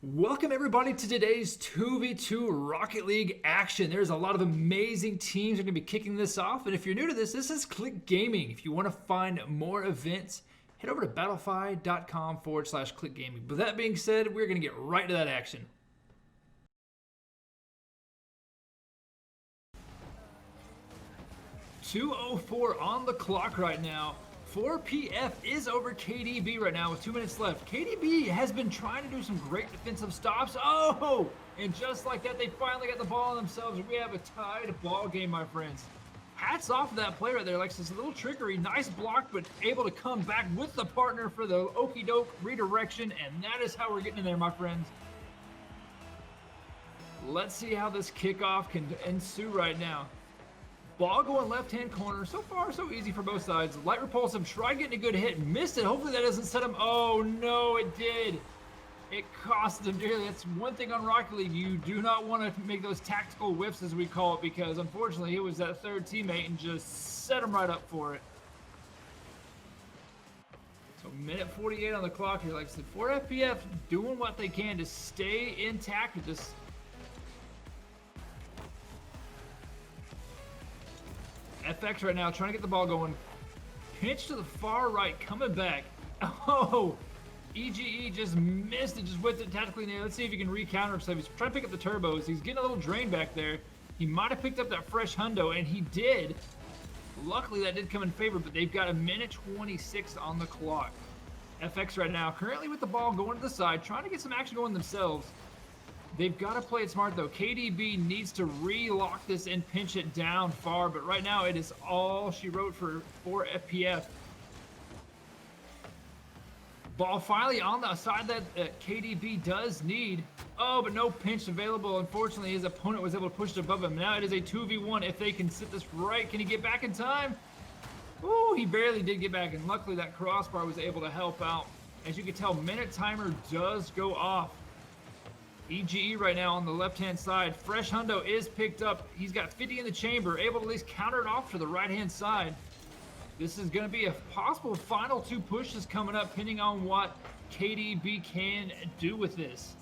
Welcome everybody to today's 2v2 Rocket League action. There's a lot of amazing teams that are going to be kicking this off, and if you're new to this is Click Gaming. If you want to find more events, head over to battlefy.com/clickgaming. But that being said, we're going to get right to that action. .204 on the clock right now. 4PF is over KDB right now with 2 minutes left. KDB has been trying to do some great defensive stops. Oh! And just like that, they finally got the ball on themselves. We have a tied ball game, my friends. Hats off to that player right there. Like this little trickery, nice block, but able to come back with the partner for the okey doke redirection. And that is how we're getting in there, my friends. Let's see how this kickoff can ensue right now. Ball going left-hand corner. So far, so easy for both sides. Light repulsive, tried getting a good hit, missed it. Hopefully that doesn't set him. Oh, no, it did. It cost him dearly. That's one thing on Rocket League. You do not want to make those tactical whiffs, as we call it, because unfortunately it was that third teammate and just set him right up for it. So minute 48 on the clock here. Like I said, 4FPF doing what they can to stay intact with this. FX right now trying to get the ball going. Pitch to the far right, coming back. Oh, EGE just missed it, just whipped it tactically in there. Let's see if he can re-counter himself. He's trying to pick up the turbos. He's getting a little drain back there. He might have picked up that fresh hundo, and he did. Luckily, that did come in favor, but they've got a minute 26 on the clock. FX right now, currently with the ball going to the side, trying to get some action going themselves. They've got to play it smart, though. KDB needs to re-lock this and pinch it down far, but right now it is all she wrote for FPF. Ball finally on the side that KDB does need. Oh, but no pinch available. Unfortunately, his opponent was able to push it above him. Now it is a 2v1. If they can sit this right, can he get back in time? Ooh, he barely did get back, and luckily that crossbar was able to help out. As you can tell, minute timer does go off. EGE right now on the left-hand side. Fresh hundo is picked up. He's got 50 in the chamber, able to at least counter it off to the right-hand side. This is going to be a possible final two pushes coming up, depending on what KDB can do with this.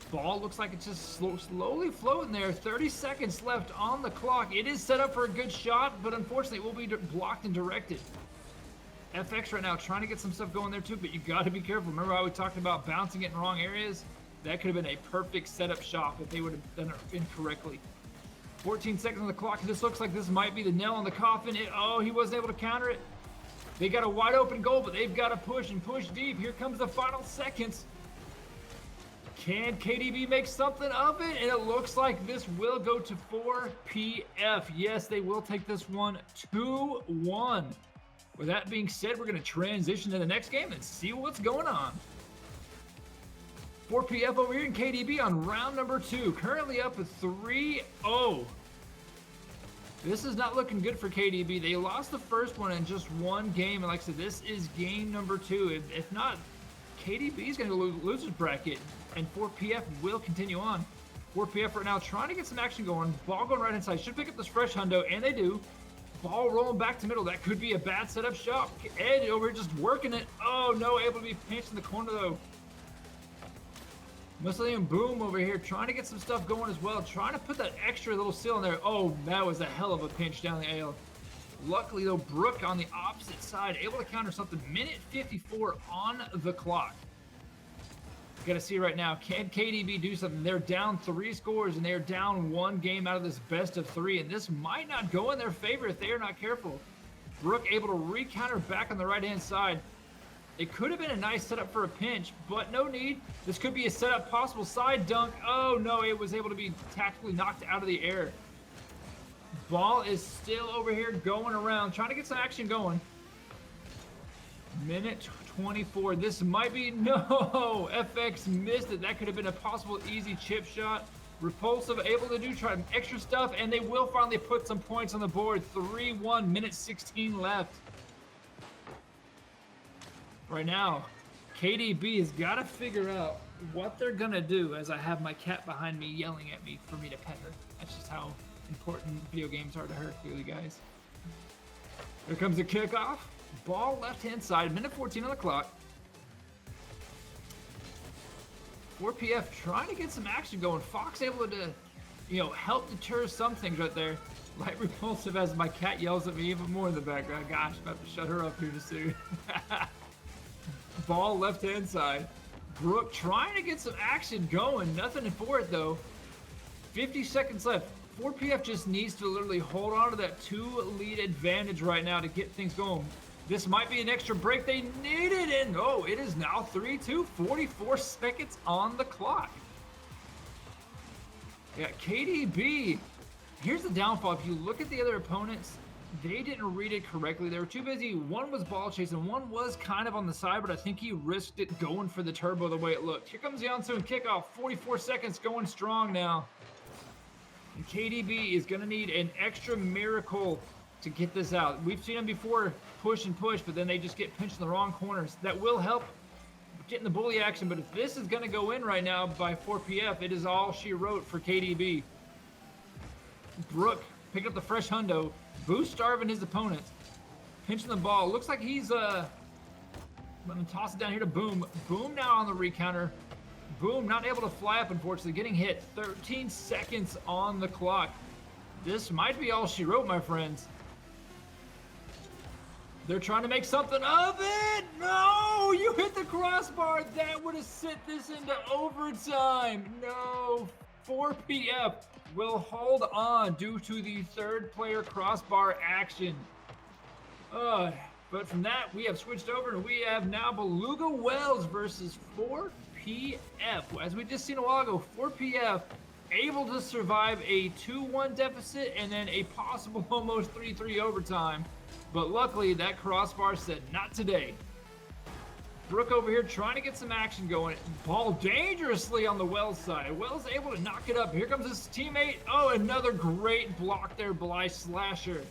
Ball looks like it's just slowly floating there. 30 seconds left on the clock. It is set up for a good shot, but unfortunately it will be blocked and directed. FX right now trying to get some stuff going there too, but you got to be careful. Remember how we talked about bouncing it in wrong areas? That could have been a perfect setup shot if they would have done it incorrectly. 14 seconds on the clock. This looks like this might be the nail in the coffin. Oh, he wasn't able to counter it. They got a wide open goal, but they've got to push and push deep. Here comes the final seconds. Can KDB make something of it? And it looks like this will go to 4PF. Yes, they will take this one 2-1. With that being said, we're going to transition to the next game and see what's going on. 4PF over here in KDB on round number 2. Currently up with 3-0. This is not looking good for KDB. They lost the first one in just one game. And like I said, this is game number 2. If not, KDB is going to lose his bracket. And 4PF will continue on. 4PF right now trying to get some action going. Ball going right inside. Should pick up this fresh hundo, and they do. Ball rolling back to middle. That could be a bad setup shot. Ed over here just working it. Oh, no, able to be pinched in the corner, though. Muslim Boom over here trying to get some stuff going as well. Trying to put that extra little seal in there. Oh, that was a hell of a pinch down the aisle. Luckily, though, Brooke on the opposite side able to counter something. Minute 54 on the clock. Got to see right now, can KDB do something? They're down 3 scores, and they're down 1 game out of this best of 3, and this might not go in their favor if they are not careful. Brooke able to re-counter back on the right-hand side. It could have been a nice setup for a pinch, but no need. This could be a setup, possible side dunk. Oh, no, it was able to be tactically knocked out of the air. Ball is still over here going around, trying to get some action going. Minute 24. This might be, no, FX missed it. That could have been a possible easy chip shot. Repulsive able to try some extra stuff, and they will finally put some points on the board. 3-1, minute 16 left. Right now, KDB has got to figure out what they're going to do, as I have my cat behind me yelling at me for me to pet her. That's just how important video games are to her, clearly, guys. Here comes the kickoff. Ball left-hand side, minute 14 on the clock. 4PF trying to get some action going. Fox able to, help deter some things right there. Light repulsive as my cat yells at me even more in the background. Gosh, I'm about to shut her up here soon. Ball left-hand side. Brooke trying to get some action going. Nothing for it, though. 50 seconds left. 4PF just needs to literally hold on to that 2-lead advantage right now to get things going. This might be an extra break they needed, and it is now 3-2, 44 seconds on the clock. Yeah, KDB. Here's the downfall. If you look at the other opponents, they didn't read it correctly. They were too busy. One was ball chasing, one was kind of on the side, but I think he risked it going for the turbo the way it looked. Here comes the on-soon kickoff. 44 seconds going strong now. And KDB is going to need an extra miracle to get this out. We've seen them before push and push, but then they just get pinched in the wrong corners. That will help getting the bully action, but if this is going to go in right now by 4PF, it is all she wrote for KDB. Brooke picking up the fresh hundo. Boost starving his opponent. Pinching the ball. Looks like he's going to toss it down here to Boom. Boom now on the recounter. Boom not able to fly up, unfortunately. Getting hit. 13 seconds on the clock. This might be all she wrote, my friends. They're trying to make something of it. No, you hit the crossbar. That would have sent this into overtime. No, 4PF will hold on due to the third player crossbar action. But from that, we have switched over and we have now Beluga Wells versus 4PF. As we just seen a while ago, 4PF able to survive a 2-1 deficit and then a possible almost 3-3 overtime. But luckily, that crossbar said, not today. Brooke over here trying to get some action going. Ball dangerously on the Wells side. Wells able to knock it up. Here comes his teammate. Oh, another great block there by Slasher.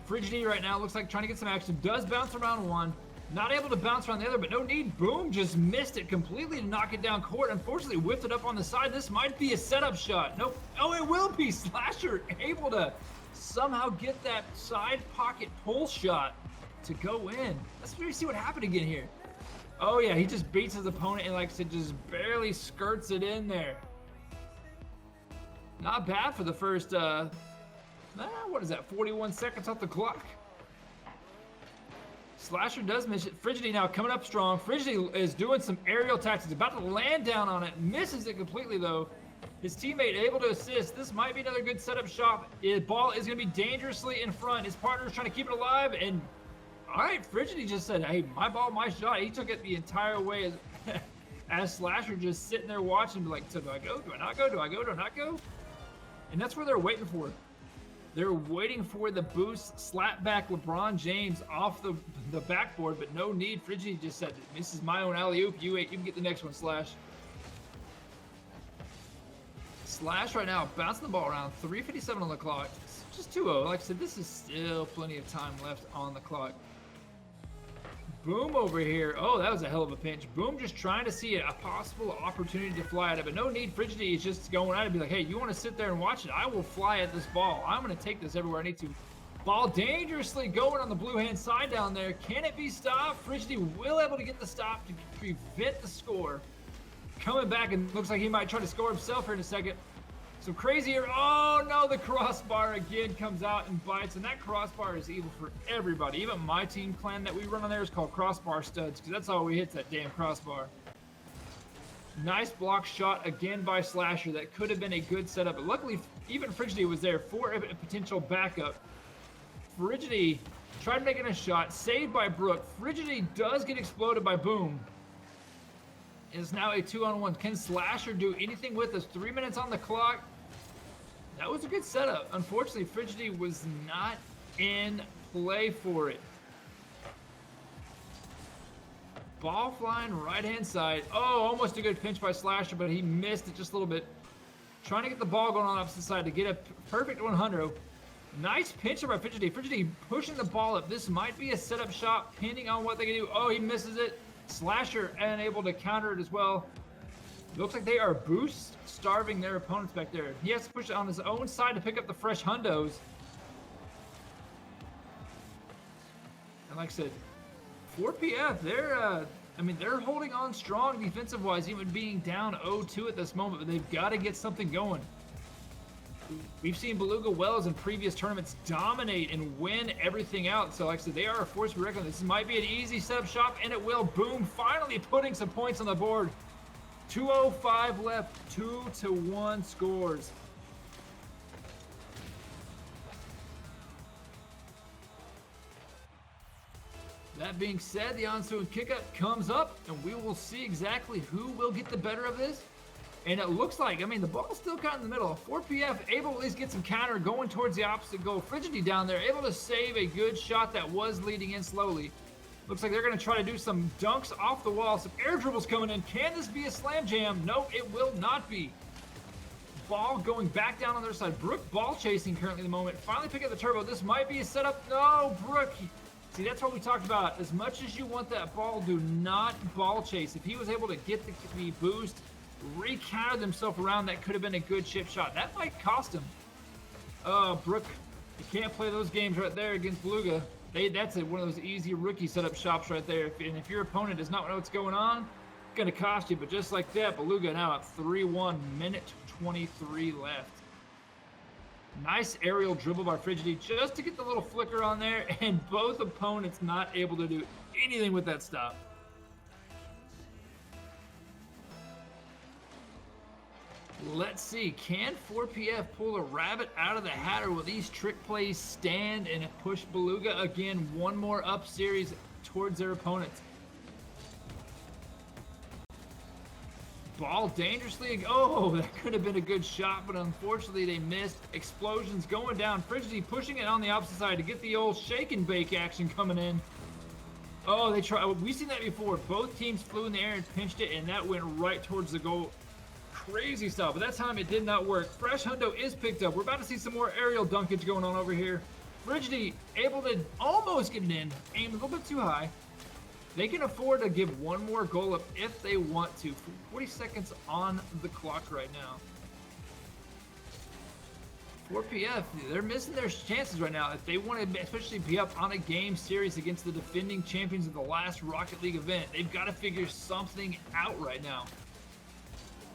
Frigidity right now looks like trying to get some action. Does bounce around one. Not able to bounce around the other, but no need. Boom just missed it completely to knock it down court. Unfortunately, whiffed it up on the side. This might be a setup shot. Nope. Oh, it will be. Slasher able to somehow get that side pocket pull shot to go in. Let's really see what happened again here. Oh yeah, he just beats his opponent and like I said, just barely skirts it in there. Not bad for the first, what is that, 41 seconds off the clock. Slasher does miss it. Frigidity now coming up strong. Frigidity is doing some aerial tactics, about to land down on it. Misses it completely though. His teammate able to assist. This might be another good setup shot. His ball is going to be dangerously in front. His partner is trying to keep it alive, and all right, Frigidity just said, hey, my ball, my shot. He took it the entire way as Slasher just sitting there watching, like, so do I go? Do I not go? Do I go? Do I not go? And that's where they're waiting for. They're waiting for the boost, slap back LeBron James off the backboard, but no need. Frigidity just said, this is my own alley-oop. You can get the next one, Slash. Slash right now, bouncing the ball around, 3:57 on the clock. It's just 2-0. Like I said, this is still plenty of time left on the clock. Boom over here. Oh, that was a hell of a pinch. Boom just trying to see a possible opportunity to fly at it, but no need. Frigidity is just going at it and be like, hey, you want to sit there and watch it? I will fly at this ball. I'm going to take this everywhere I need to. Ball dangerously going on the blue hand side down there. Can it be stopped? Frigidity will able to get the stop to prevent the score. Coming back and looks like he might try to score himself here in a second. So crazy here. Oh no, the crossbar again comes out and bites, and that crossbar is evil for everybody. Even my team clan that we run on there is called Crossbar Studs, because that's all we hit, that damn crossbar. Nice block shot again by Slasher. That could have been a good setup, but luckily even Frigidity was there for a potential backup. Frigidity tried making a shot, saved by Brooke. Frigidity does get exploded by Boom. Is now a 2-on-1. Can Slasher do anything with us? 3 minutes on the clock. That was a good setup. Unfortunately, Frigidity was not in play for it. Ball flying right-hand side. Oh, almost a good pinch by Slasher, but he missed it just a little bit. Trying to get the ball going on the opposite side to get a perfect 100. Nice pinch by Frigidity. Frigidity pushing the ball up. This might be a setup shot, depending on what they can do. Oh, he misses it. Slasher unable to counter it as well. Looks like they are boost starving their opponents back there. He has to push it on his own side to pick up the fresh hundos. And like I said, 4PF, I mean, they're holding on strong defensive-wise, even being down 0-2 at this moment, but they've got to get something going. We've seen Beluga Wells in previous tournaments dominate and win everything out. So like I said, they are a force to be reckoned with. This might be an easy setup shop, and it will. Boom, finally putting some points on the board. 2:05 left, 2-1 scores. That being said, the ensuing kickoff comes up, and we will see exactly who will get the better of this. And it looks like, I mean, the ball's still kind of in the middle. 4PF able to at least get some counter going towards the opposite goal. Frigidity down there able to save a good shot that was leading in slowly. Looks like they're going to try to do some dunks off the wall. Some air dribbles coming in. Can this be a slam jam? No, it will not be. Ball going back down on their side. Brook ball chasing currently at the moment. Finally pick up the turbo. This might be a setup. No, Brook. See, that's what we talked about. As much as you want that ball, do not ball chase. If he was able to get the boost, recounted himself around, that could have been a good chip shot. That might cost him. Brook, you can't play those games right there against Beluga. That's one of those easy rookie setup shops right there. And if your opponent does not know what's going on, it's going to cost you. But just like that, Beluga now at 3-1, minute 23 left. Nice aerial dribble by Frigidity just to get the little flicker on there, and both opponents not able to do anything with that stop. Let's see, can 4PF pull a rabbit out of the hat, or will these trick plays stand and push Beluga again one more up series towards their opponents? Ball dangerously, oh, that could have been a good shot, but unfortunately they missed. Explosions going down, Frigidity pushing it on the opposite side to get the old shake and bake action coming in. Oh, they tried, we've seen that before. Both teams flew in the air and pinched it, and that went right towards the goal. Crazy stuff, but that time it did not work. Fresh Hundo is picked up. We're about to see some more aerial dunkage going on over here. Frigidity able to almost get it in. Aimed a little bit too high. They can afford to give one more goal up if they want to. 40 seconds on the clock right now. 4PF, they're missing their chances right now. If they want to especially be up on a game series against the defending champions of the last Rocket League event, they've got to figure something out right now.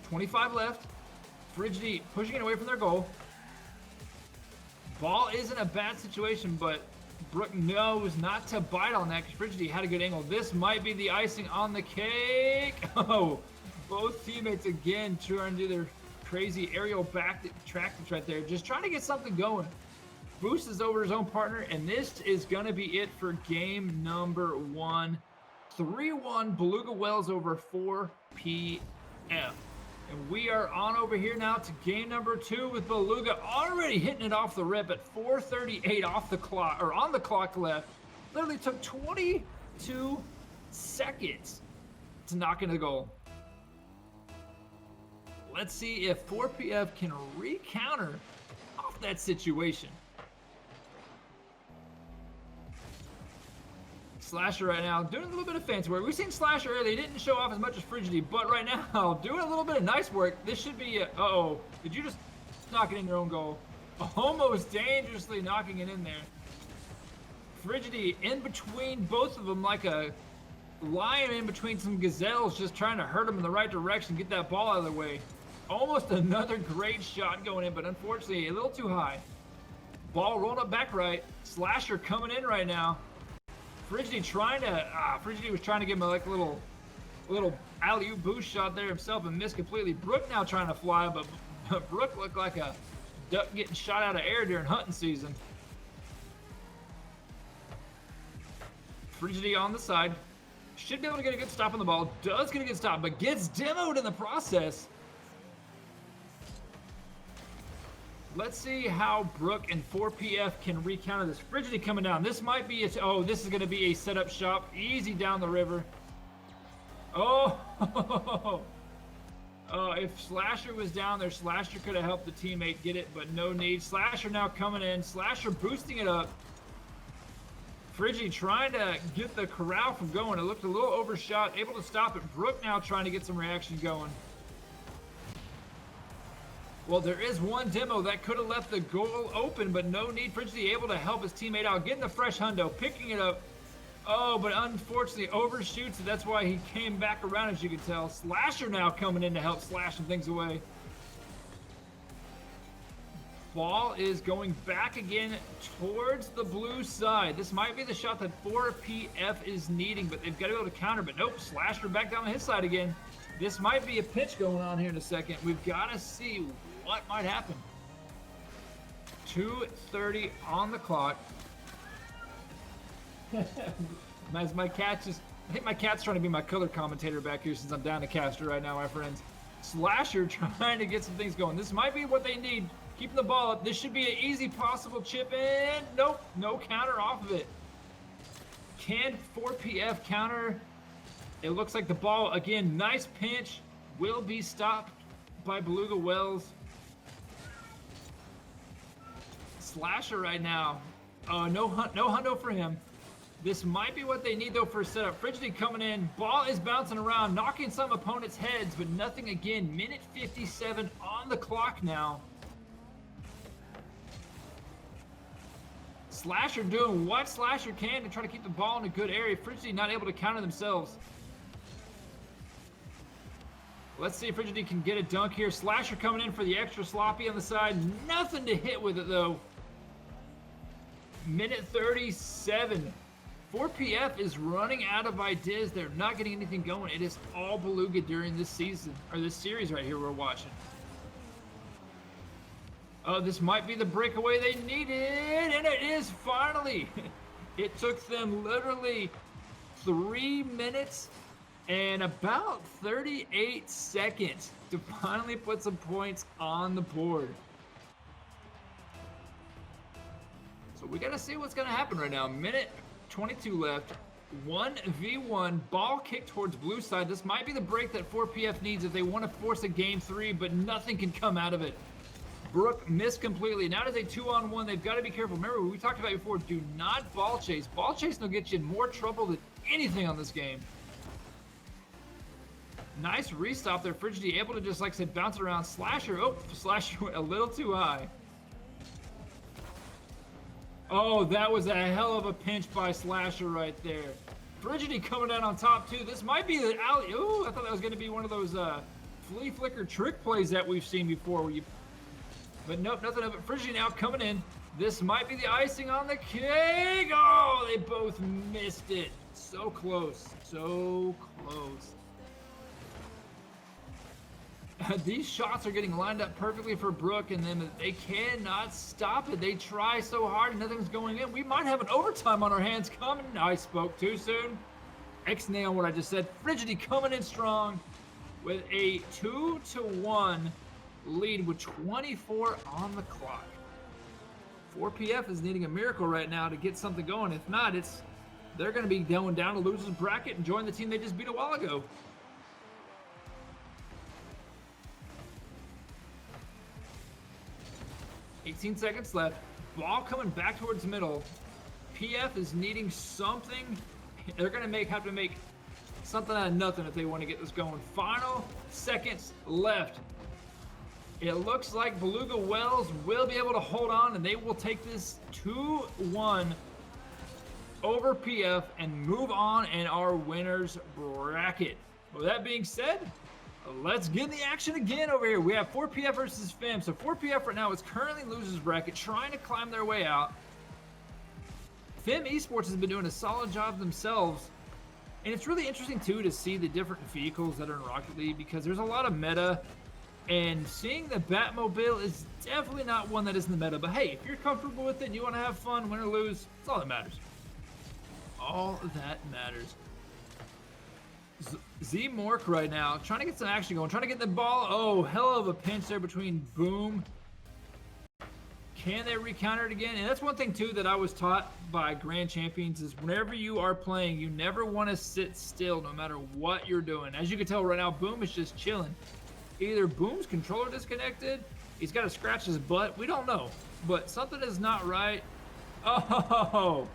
25 left. Frigidity pushing it away from their goal. Ball is in a bad situation, but Brook knows not to bite on that because Frigidity had a good angle. This might be the icing on the cake. Oh, both teammates again trying to do their crazy aerial back tractors right there. Just trying to get something going. Boost is over his own partner, and this is going to be it for game number 1. 3-1 Beluga Wells over 4PF. And we are on over here now to game number 2 with Beluga already hitting it off the rip at 4:38 off the clock, or on the clock left. Literally took 22 seconds to knock into the goal. Let's see if 4PF can re-counter off that situation. Slasher right now doing a little bit of fancy work. We've seen Slasher earlier. They didn't show off as much as Frigidity, but right now doing a little bit of nice work. This should be uh-oh. Did you just knock it in your own goal? Almost dangerously knocking it in there. Frigidity in between both of them like a lion in between some gazelles, just trying to hurt them in the right direction, get that ball out of their way. Almost another great shot going in, but unfortunately a little too high. Ball rolling up back right. Slasher coming in right now. Frigidity was trying to give him like a little alley-oop boost shot there himself and missed completely. Brook now trying to fly, but Brook looked like a duck getting shot out of air during hunting season. Frigidity on the side. Should be able to get a good stop on the ball. Does get a good stop, but gets demoed in the process. Let's see how Brook and 4PF can recounter this. Frigidity coming down. This might be this is going to be a setup shop. Easy down the river. Oh, if Slasher was down there, Slasher could have helped the teammate get it, but no need. Slasher now coming in. Slasher boosting it up. Frigidity trying to get the corral from going. It looked a little overshot. Able to stop it. Brook now trying to get some reaction going. Well, there is one demo that could have left the goal open, but no need. Frigidity able to help his teammate out. Getting the fresh hundo, picking it up. Oh, but unfortunately overshoots it. That's why he came back around, as you can tell. Slasher now coming in to help slash some things away. Ball is going back again towards the blue side. This might be the shot that 4PF is needing, but they've got to be able to counter. But nope, Slasher back down his side again. This might be a pitch going on here in a second. We've got to see what might happen. 2:30 on the clock. As my cat just, I think my cat's trying to be my color commentator back here since I'm down to caster right now, my friends. Slasher trying to get some things going. This might be what they need. Keeping the ball up. This should be an easy possible chip in. Nope, no counter off of it. Can 4PF counter? It looks like the ball, again, nice pinch, will be stopped by Beluga Wells. Slasher right now. No hundo for him. This might be what they need, though, for a setup. Frigidity coming in. Ball is bouncing around, knocking some opponents' heads, but nothing again. Minute 57 on the clock now. Slasher doing what Slasher can to try to keep the ball in a good area. Frigidity not able to counter themselves. Let's see if Frigidity can get a dunk here. Slasher coming in for the extra sloppy on the side. Nothing to hit with it, though. Minute 37. 4PF is running out of ideas. They're not getting anything going. It is all Beluga during this season, or this series right here we're watching. Oh, this might be the breakaway they needed, and it is finally. It took them literally 3 minutes and about 38 seconds to finally put some points on the board. So we gotta see what's gonna happen right now. Minute 22 left, 1v1, ball kicked towards blue side. This might be the break that 4PF needs if they want to force a game 3, but nothing can come out of it. Brooke missed completely. Now it is a 2-on-1. They've got to be careful. Remember, we talked about before, do not ball chase. Ball chase will get you in more trouble than anything on this game. Nice restop there. Frigidity able to just, like I said, bounce around. Slasher. Oh, Slasher went a little too high. Oh, that was a hell of a pinch by Slasher right there. Frigidity coming down on top, too. This might be the alley. Ooh, I thought that was going to be one of those flea flicker trick plays that we've seen before where you... But nope, nothing of it. Frigidity now coming in. This might be the icing on the cake. Oh, they both missed it. So close. So close. These shots are getting lined up perfectly for Brooke and them. They cannot stop it. They try so hard and nothing's going in. We might have an overtime on our hands coming. I spoke too soon. X-nay on what I just said. Frigidity coming in strong with a 2-1 lead with 24 on the clock. 4PF is needing a miracle right now to get something going. If not, they're going to be going down to losers bracket and join the team they just beat a while ago. $18 seconds left. Ball coming back towards the middle. PF is needing something. They're going to have to make something out of nothing if they want to get this going. Final seconds left. It looks like Beluga Wells will be able to hold on, and they will take this 2-1 over PF and move on in our winners bracket. With that being said, let's get in the action again over here. We have 4PF versus FIM. So 4PF right now is currently losers bracket, trying to climb their way out. FIM Esports has been doing a solid job themselves. And it's really interesting, too, to see the different vehicles that are in Rocket League because there's a lot of meta. And seeing the Batmobile is definitely not one that is in the meta. But hey, if you're comfortable with it and you want to have fun, win or lose, that's all that matters. All that matters. Z-Mork right now, trying to get some action going, trying to get the ball. Oh, hell of a pinch there between Boom. Can they recounter it again? And that's one thing, too, that I was taught by Grand Champions is whenever you are playing, you never want to sit still no matter what you're doing. As you can tell right now, Boom is just chilling. Either Boom's controller disconnected, he's got to scratch his butt. We don't know, but something is not right. Oh,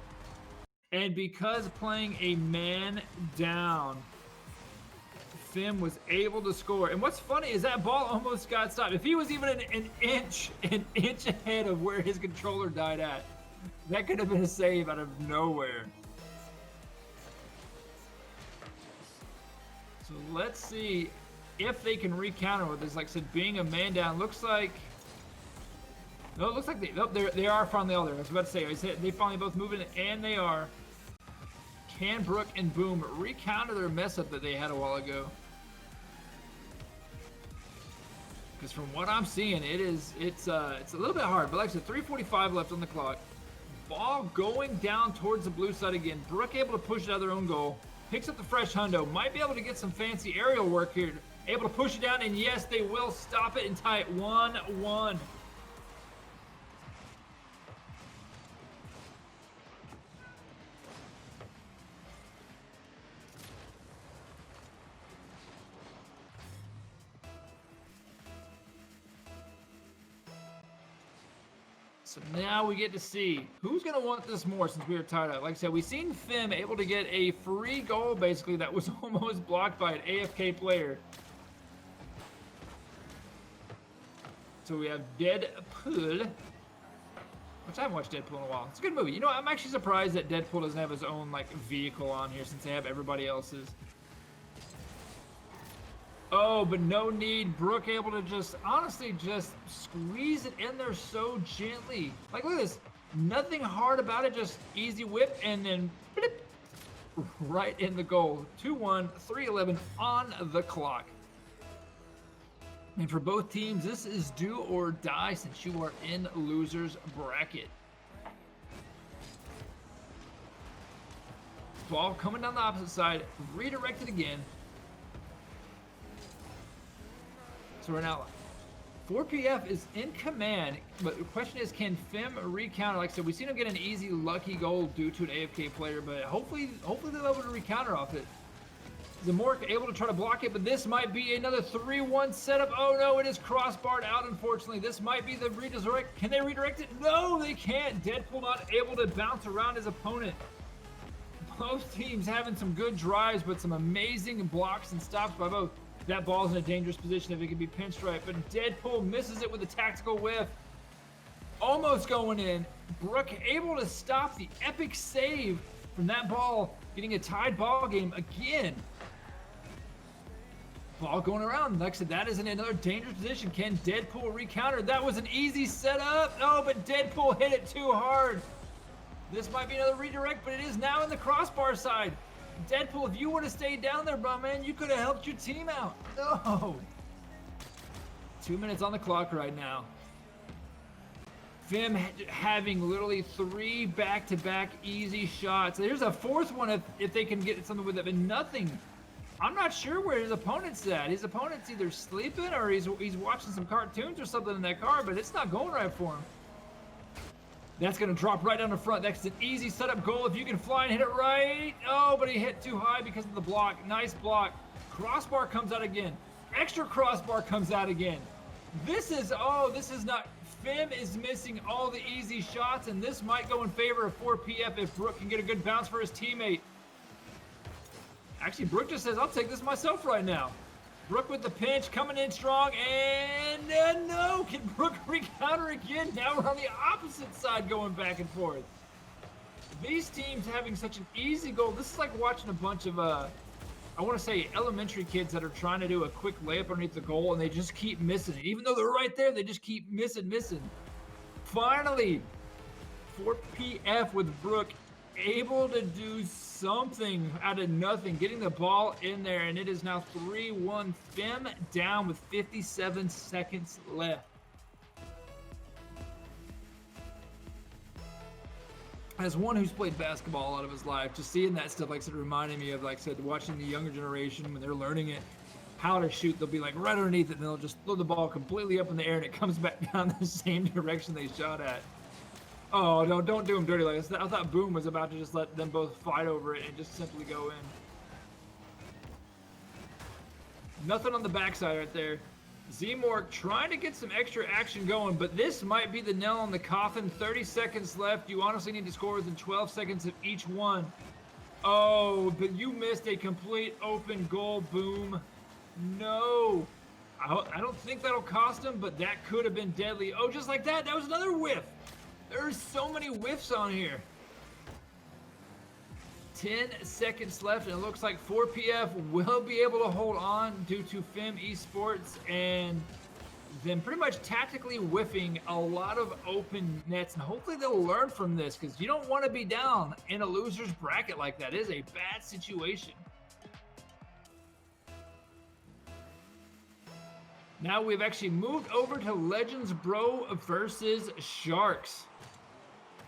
and because playing a man down, FIM was able to score. And what's funny is that ball almost got stopped. If he was even an inch ahead of where his controller died at, that could have been a save out of nowhere. So let's see if they can recounter with this. Like I said, being a man down. Looks like... No, it looks like they are finally all there. I was about to say, they finally both moving, and they are. Can Brook and Boom recounter their mess up that they had a while ago? Because from what I'm seeing, it's a little bit hard. But like I said, 3:45 left on the clock. Ball going down towards the blue side again. Brook able to push it out of their own goal. Picks up the fresh hundo. Might be able to get some fancy aerial work here. Able to push it down, and yes, they will stop it and tie it 1-1. So now we get to see who's going to want this more since we were tied up. Like I said, we've seen Fim able to get a free goal, basically, that was almost blocked by an AFK player. So we have Deadpool, which I haven't watched Deadpool in a while. It's a good movie. You know, I'm actually surprised that Deadpool doesn't have his own, like, vehicle on here since they have everybody else's. Oh, but no need. Brook able to just, honestly, just squeeze it in there so gently. Like, look at this. Nothing hard about it. Just easy whip and then blip, right in the goal. 2-1, 3:11 on the clock. And for both teams, this is do or die since you are in loser's bracket. Ball coming down the opposite side. Redirected again. So right now, 4PF is in command, but the question is, can Fim recounter? Like I said, we've seen him get an easy, lucky goal due to an AFK player, but hopefully they'll be able to recounter off it. Zamork able to try to block it, but this might be another 3-1 setup. Oh no, it is crossbarred out, unfortunately. This might be the redirect. Can they redirect it? No, they can't. Deadpool not able to bounce around his opponent. Both teams having some good drives, but some amazing blocks and stops by both. That ball's in a dangerous position if it can be pinstriped, but Deadpool misses it with a tactical whiff. Almost going in. Brook able to stop the epic save from that ball, getting a tied ball game again. Ball going around. Like I said, that is in another dangerous position. Can Deadpool recounter? That was an easy setup. No, but Deadpool hit it too hard. This might be another redirect, but it is now in the crossbar side. Deadpool, if you would have stayed down there, bro, man, you could have helped your team out. No. 2 minutes on the clock right now. Fim having literally 3 back-to-back easy shots. There's a fourth one if they can get something with it, but nothing. I'm not sure where his opponent's at. His opponent's either sleeping or he's watching some cartoons or something in that car, but it's not going right for him. That's going to drop right down the front. That's an easy setup goal if you can fly and hit it right. Oh, but he hit too high because of the block. Nice block. Crossbar comes out again. Extra crossbar comes out again. This is not... Fim is missing all the easy shots, and this might go in favor of 4PF if Brook can get a good bounce for his teammate. Actually, Brook just says, I'll take this myself right now. Brook with the pinch, coming in strong, and no! Can Brook recounter again? Now we're on the opposite side going back and forth. These teams having such an easy goal. This is like watching a bunch of, I want to say elementary kids that are trying to do a quick layup underneath the goal, and they just keep missing it. Even though they're right there, they just keep missing. Finally, 4PF with Brook able to do something out of nothing, getting the ball in there, and it is now 3-1. Fim down with 57 seconds left. As one who's played basketball a lot of his life, just seeing that stuff, like I said, reminding me of, like I said, watching the younger generation when they're learning it, how to shoot, they'll be like right underneath it, and they'll just throw the ball completely up in the air, and it comes back down the same direction they shot at. Oh, no, don't do them dirty like this. I thought Boom was about to just let them both fight over it and just simply go in. Nothing on the backside right there. Zmork trying to get some extra action going, but this might be the nail on the coffin. 30 seconds left. You honestly need to score within 12 seconds of each one. Oh, but you missed a complete open goal, Boom. No. I don't think that'll cost him, but that could have been deadly. Oh, just like that. That was another whiff. There's so many whiffs on here. 10 seconds left, and it looks like 4PF will be able to hold on due to FIM Esports and them pretty much tactically whiffing a lot of open nets, and hopefully they'll learn from this, because you don't want to be down in a loser's bracket like that. It is a bad situation. Now we've actually moved over to Legends Bro versus Sharks.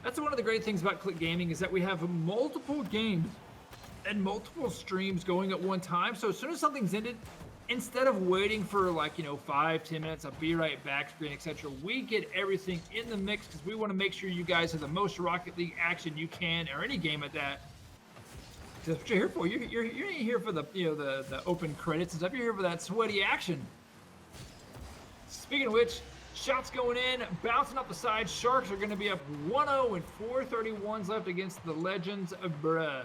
That's one of the great things about Click Gaming, is that we have multiple games and multiple streams going at one time. So as soon as something's ended, instead of waiting for 5-10 minutes, I'll be right back screen, etc., we get everything in the mix, because we want to make sure you guys have the most Rocket League action you can, or any game at that. That's what you're here for. You're here for the the open credits and stuff. You're here for that sweaty action. Speaking of which, shots going in, bouncing up the side. Sharks are going to be up 1-0 with 4:31 left against the Legends of Bruh.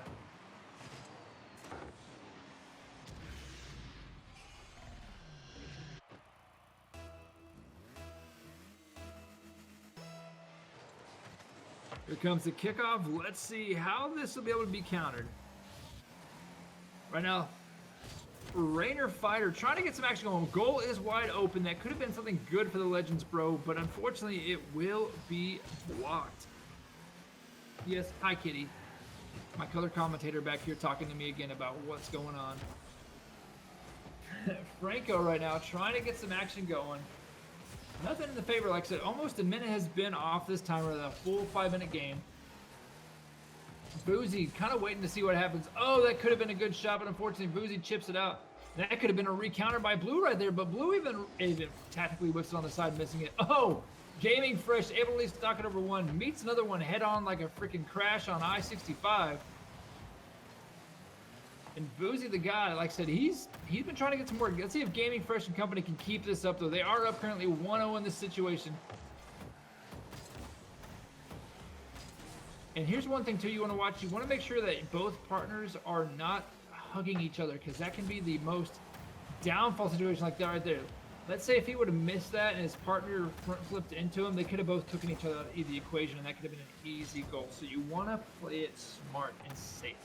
Here comes the kickoff. Let's see how this will be able to be countered. Right now, Rainer Fighter trying to get some action going. Goal is wide open. That could have been something good for the Legends Bro, but unfortunately it will be blocked. Yes, hi Kitty. My color commentator back here talking to me again about what's going on. Franco right now trying to get some action going. Nothing in the favor. Like I said, almost a minute has been off this time, rather than a full 5-minute game. Boozy kind of waiting to see what happens. Oh, that could have been a good shot, but unfortunately Boozy chips it out. That could have been a recounter by Blue right there, but Blue even tactically whips it on the side, missing it. Oh, Gaming Fresh able to at least knock it over one. Meets another one head on like a freaking crash on I-65. And Boozy, the guy, like I said, he's been trying to get some work. Let's see if Gaming Fresh and company can keep this up, though. They are up currently 1-0 in this situation. And here's one thing, too, you want to watch. You want to make sure that both partners are not hugging each other, because that can be the most downfall situation, like that right there. Let's say if he would have missed that and his partner front flipped into him, they could have both taken each other out of the equation, and that could have been an easy goal. So you want to play it smart and safe.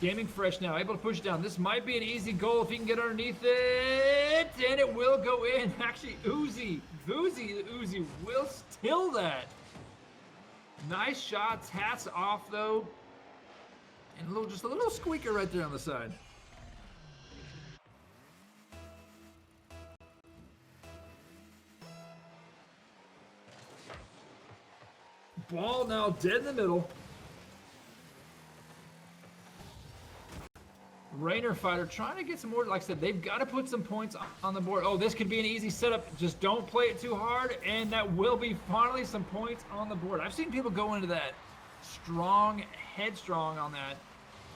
Gaming Fresh now, able to push it down. This might be an easy goal if he can get underneath it, and it will go in. Actually, Uzi will steal that. Nice shots, hats off though, and just a little squeaker right there on the side. Ball now dead in the middle. Rainer Fighter trying to get some more. Like I said, they've got to put some points on the board. Oh, this could be an easy setup. Just don't play it too hard, and that will be finally some points on the board. I've seen people go into that headstrong on that,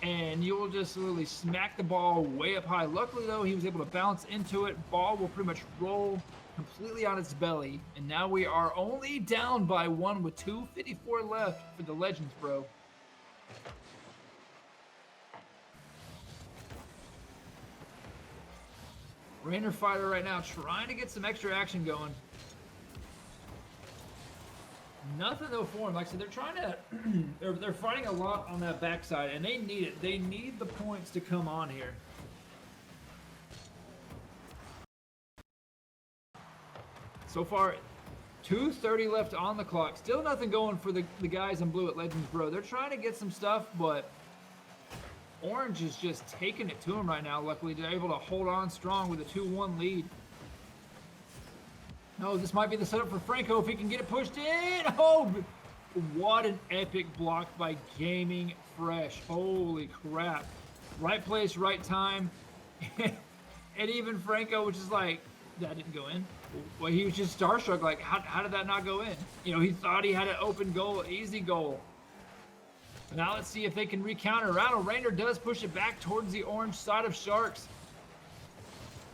and you will just literally smack the ball way up high. Luckily, though, he was able to bounce into it. Ball will pretty much roll completely on its belly, and now we are only down by one with 2:54 left for the Legends, bro. Rainer Fighter right now trying to get some extra action going. Nothing though for him. Like I said, they're trying to they're fighting a lot on that backside, and they need it. They need the points to come on here. So far, 2:30 left on the clock. Still nothing going for the guys in blue at Legends Bro. They're trying to get some stuff, but Orange is just taking it to him right now. Luckily, they're able to hold on strong with a 2-1 lead. No, this might be the setup for Franco if he can get it pushed in. Oh, what an epic block by Gaming Fresh. Holy crap. Right place, right time. And even Franco, which is like, that didn't go in. Well, he was just starstruck, like, how did that not go in? You know, he thought he had an open goal, easy goal. Now let's see if they can recounter. Rattle Rainer does push it back towards the orange side of Sharks.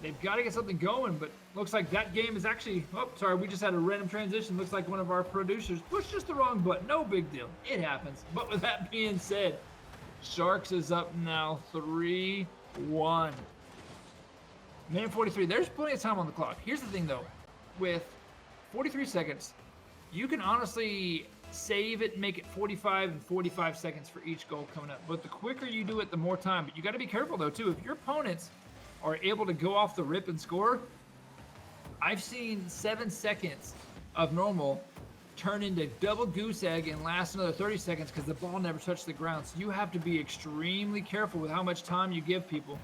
They've got to get something going, but looks like that game is actually... Oh, sorry, we just had a random transition. Looks like one of our producers pushed just the wrong button. No big deal. It happens. But with that being said, Sharks is up now 3-1. Minute 43. There's plenty of time on the clock. Here's the thing, though. With 43 seconds, you can honestly save it and make it 45 and 45 seconds for each goal coming up. But the quicker you do it, the more time. But you got to be careful, though, too. If your opponents are able to go off the rip and score, I've seen 7 seconds of normal turn into double goose egg and last another 30 seconds because the ball never touched the ground. So you have to be extremely careful with how much time you give people.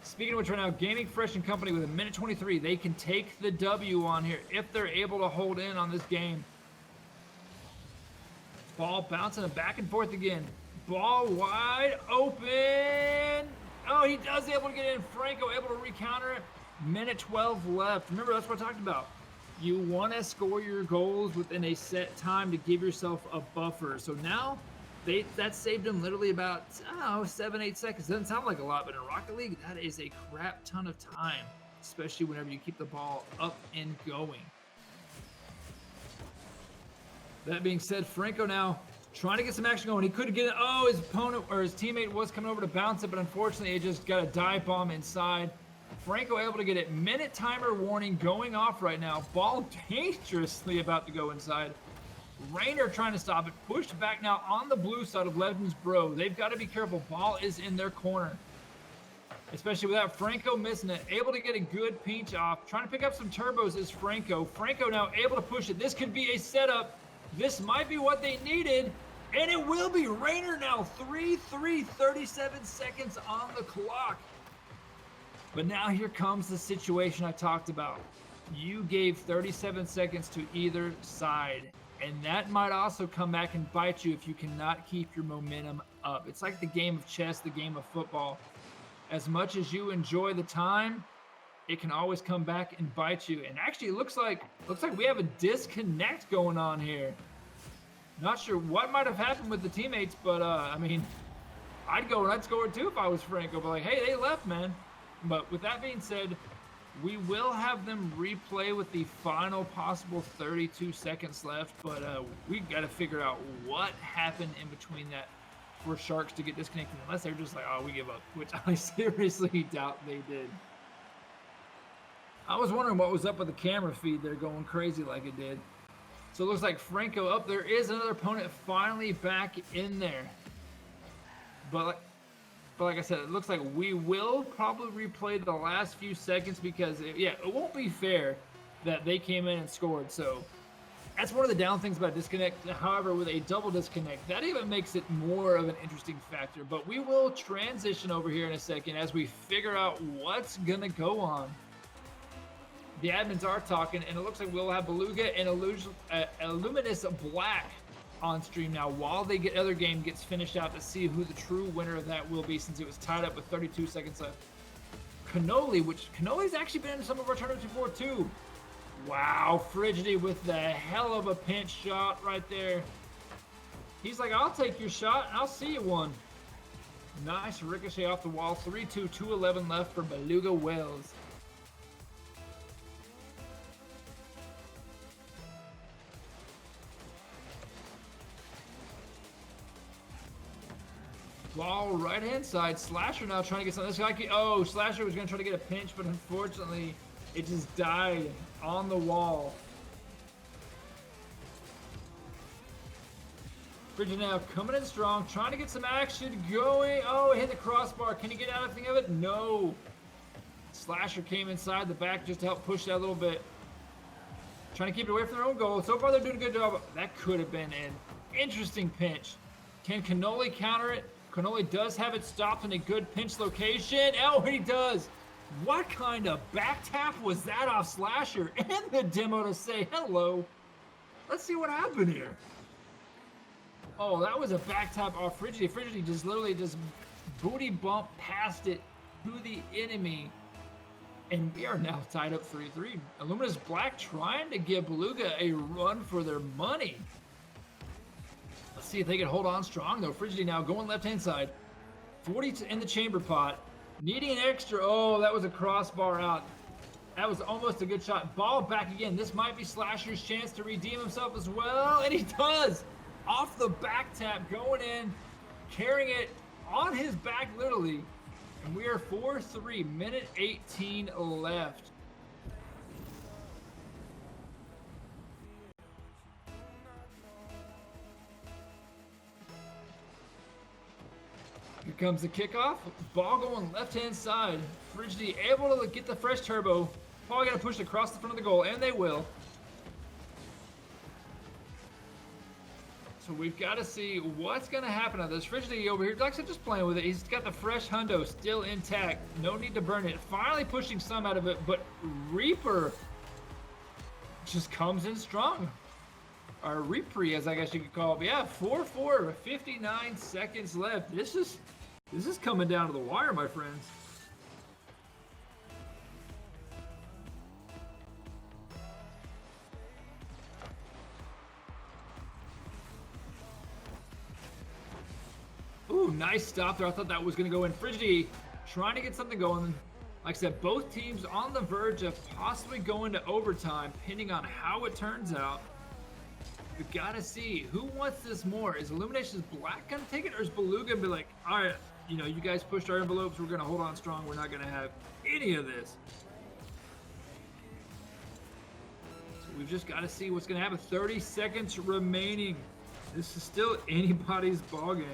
Speaking of which, right now, Gaming Fresh and Company with a minute 23, they can take the W on here if they're able to hold in on this game. Ball bouncing back and forth again. Ball wide open. Oh, he does able to get in. Franco able to recounter it. Minute 12 left. Remember, that's what I talked about. You want to score your goals within a set time to give yourself a buffer. So now, that saved them literally about, 7-8 seconds. Doesn't sound like a lot, but in Rocket League, that is a crap ton of time, especially whenever you keep the ball up and going. That being said, Franco now trying to get some action going. He couldn't get it. Oh, his opponent or his teammate was coming over to bounce it, but unfortunately, it just got a dive bomb inside. Franco able to get it. Minute timer warning going off right now. Ball dangerously about to go inside. Rainer trying to stop it. Pushed back now on the blue side of Legends Bro. They've got to be careful. Ball is in their corner. Especially without Franco missing it. Able to get a good pinch off. Trying to pick up some turbos is Franco. Franco now able to push it. This could be a setup. This might be what they needed. And it will be. Rainer now 3-3, 37 seconds on the clock. But now here comes the situation I talked about. You gave 37 seconds to either side. And that might also come back and bite you if you cannot keep your momentum up. It's like the game of chess, the game of football. As much as you enjoy the time, it can always come back and bite you. And actually, it looks like we have a disconnect going on here. Not sure what might have happened with the teammates, but I mean, I'd go and I'd score it too if I was Franco. But like, hey, they left, man. But with that being said, we will have them replay with the final possible 32 seconds left. But we got to figure out what happened in between that for Sharks to get disconnected. Unless they're just like, oh, we give up, which I seriously doubt they did. I was wondering what was up with the camera feed there going crazy like it did. So it looks like Franco up. There is another opponent finally back in there. But like I said, it looks like we will probably replay the last few seconds because, it won't be fair that they came in and scored. So that's one of the down things about disconnect. However, with a double disconnect, that even makes it more of an interesting factor. But we will transition over here in a second as we figure out what's going to go on. The admins are talking, and it looks like we'll have Beluga and Illuminous Black on stream now while the other game gets finished out to see who the true winner of that will be, since it was tied up with 32 seconds left. Cannoli's actually been in some of our tournaments before too. Wow, Frigidi with the hell of a pinch shot right there. He's like, I'll take your shot and I'll see you one. Nice ricochet off the wall. 3-2, 2:11 left for Beluga Wells. Ball right hand side. Slasher now trying to get something. This guy, Slasher was going to try to get a pinch, but unfortunately, it just died on the wall. Bridget now coming in strong, trying to get some action going. Oh, hit the crossbar. Can he get anything of it? No. Slasher came inside the back just to help push that a little bit. Trying to keep it away from their own goal. So far, they're doing a good job. That could have been an interesting pinch. Can Cannoli counter it? Cannoli does have it stopped in a good pinch location. Oh, he does. What kind of back tap was that off Slasher and the demo to say hello? Let's see what happened here. Oh, that was a back tap off Frigidi. Frigidi just literally just booty bump past it to the enemy. And we are now tied up 3-3. Illuminous Black trying to give Beluga a run for their money. Let's see if they can hold on strong, though. Frigidi now going left-hand side. 40 in the chamber pot. Needing an extra. Oh, that was a crossbar out. That was almost a good shot. Ball back again. This might be Slasher's chance to redeem himself as well. And he does. Off the back tap, going in. Carrying it on his back, literally. And we are 4-3. Minute 18 left. comes the kickoff. Ball going left-hand side. Frigidi able to get the fresh turbo. Probably got to push it across the front of the goal, and they will. So we've got to see what's going to happen on this. Frigidi over here, like I said, just playing with it. He's got the fresh hundo still intact. No need to burn it. Finally pushing some out of it, but Reaper just comes in strong. Or Repri, as I guess you could call it. Yeah, 4-4, 59 seconds left. This is coming down to the wire, my friends. Ooh, nice stop there. I thought that was going to go in. Frigidi trying to get something going. Like I said, both teams on the verge of possibly going to overtime, depending on how it turns out. We've got to see who wants this more. Is Illuminations Black going to take it, or is Beluga going to be like, all right, you know, you guys pushed our envelopes. We're going to hold on strong. We're not going to have any of this. So we've just got to see what's going to happen. 30 seconds remaining. This is still anybody's ball game.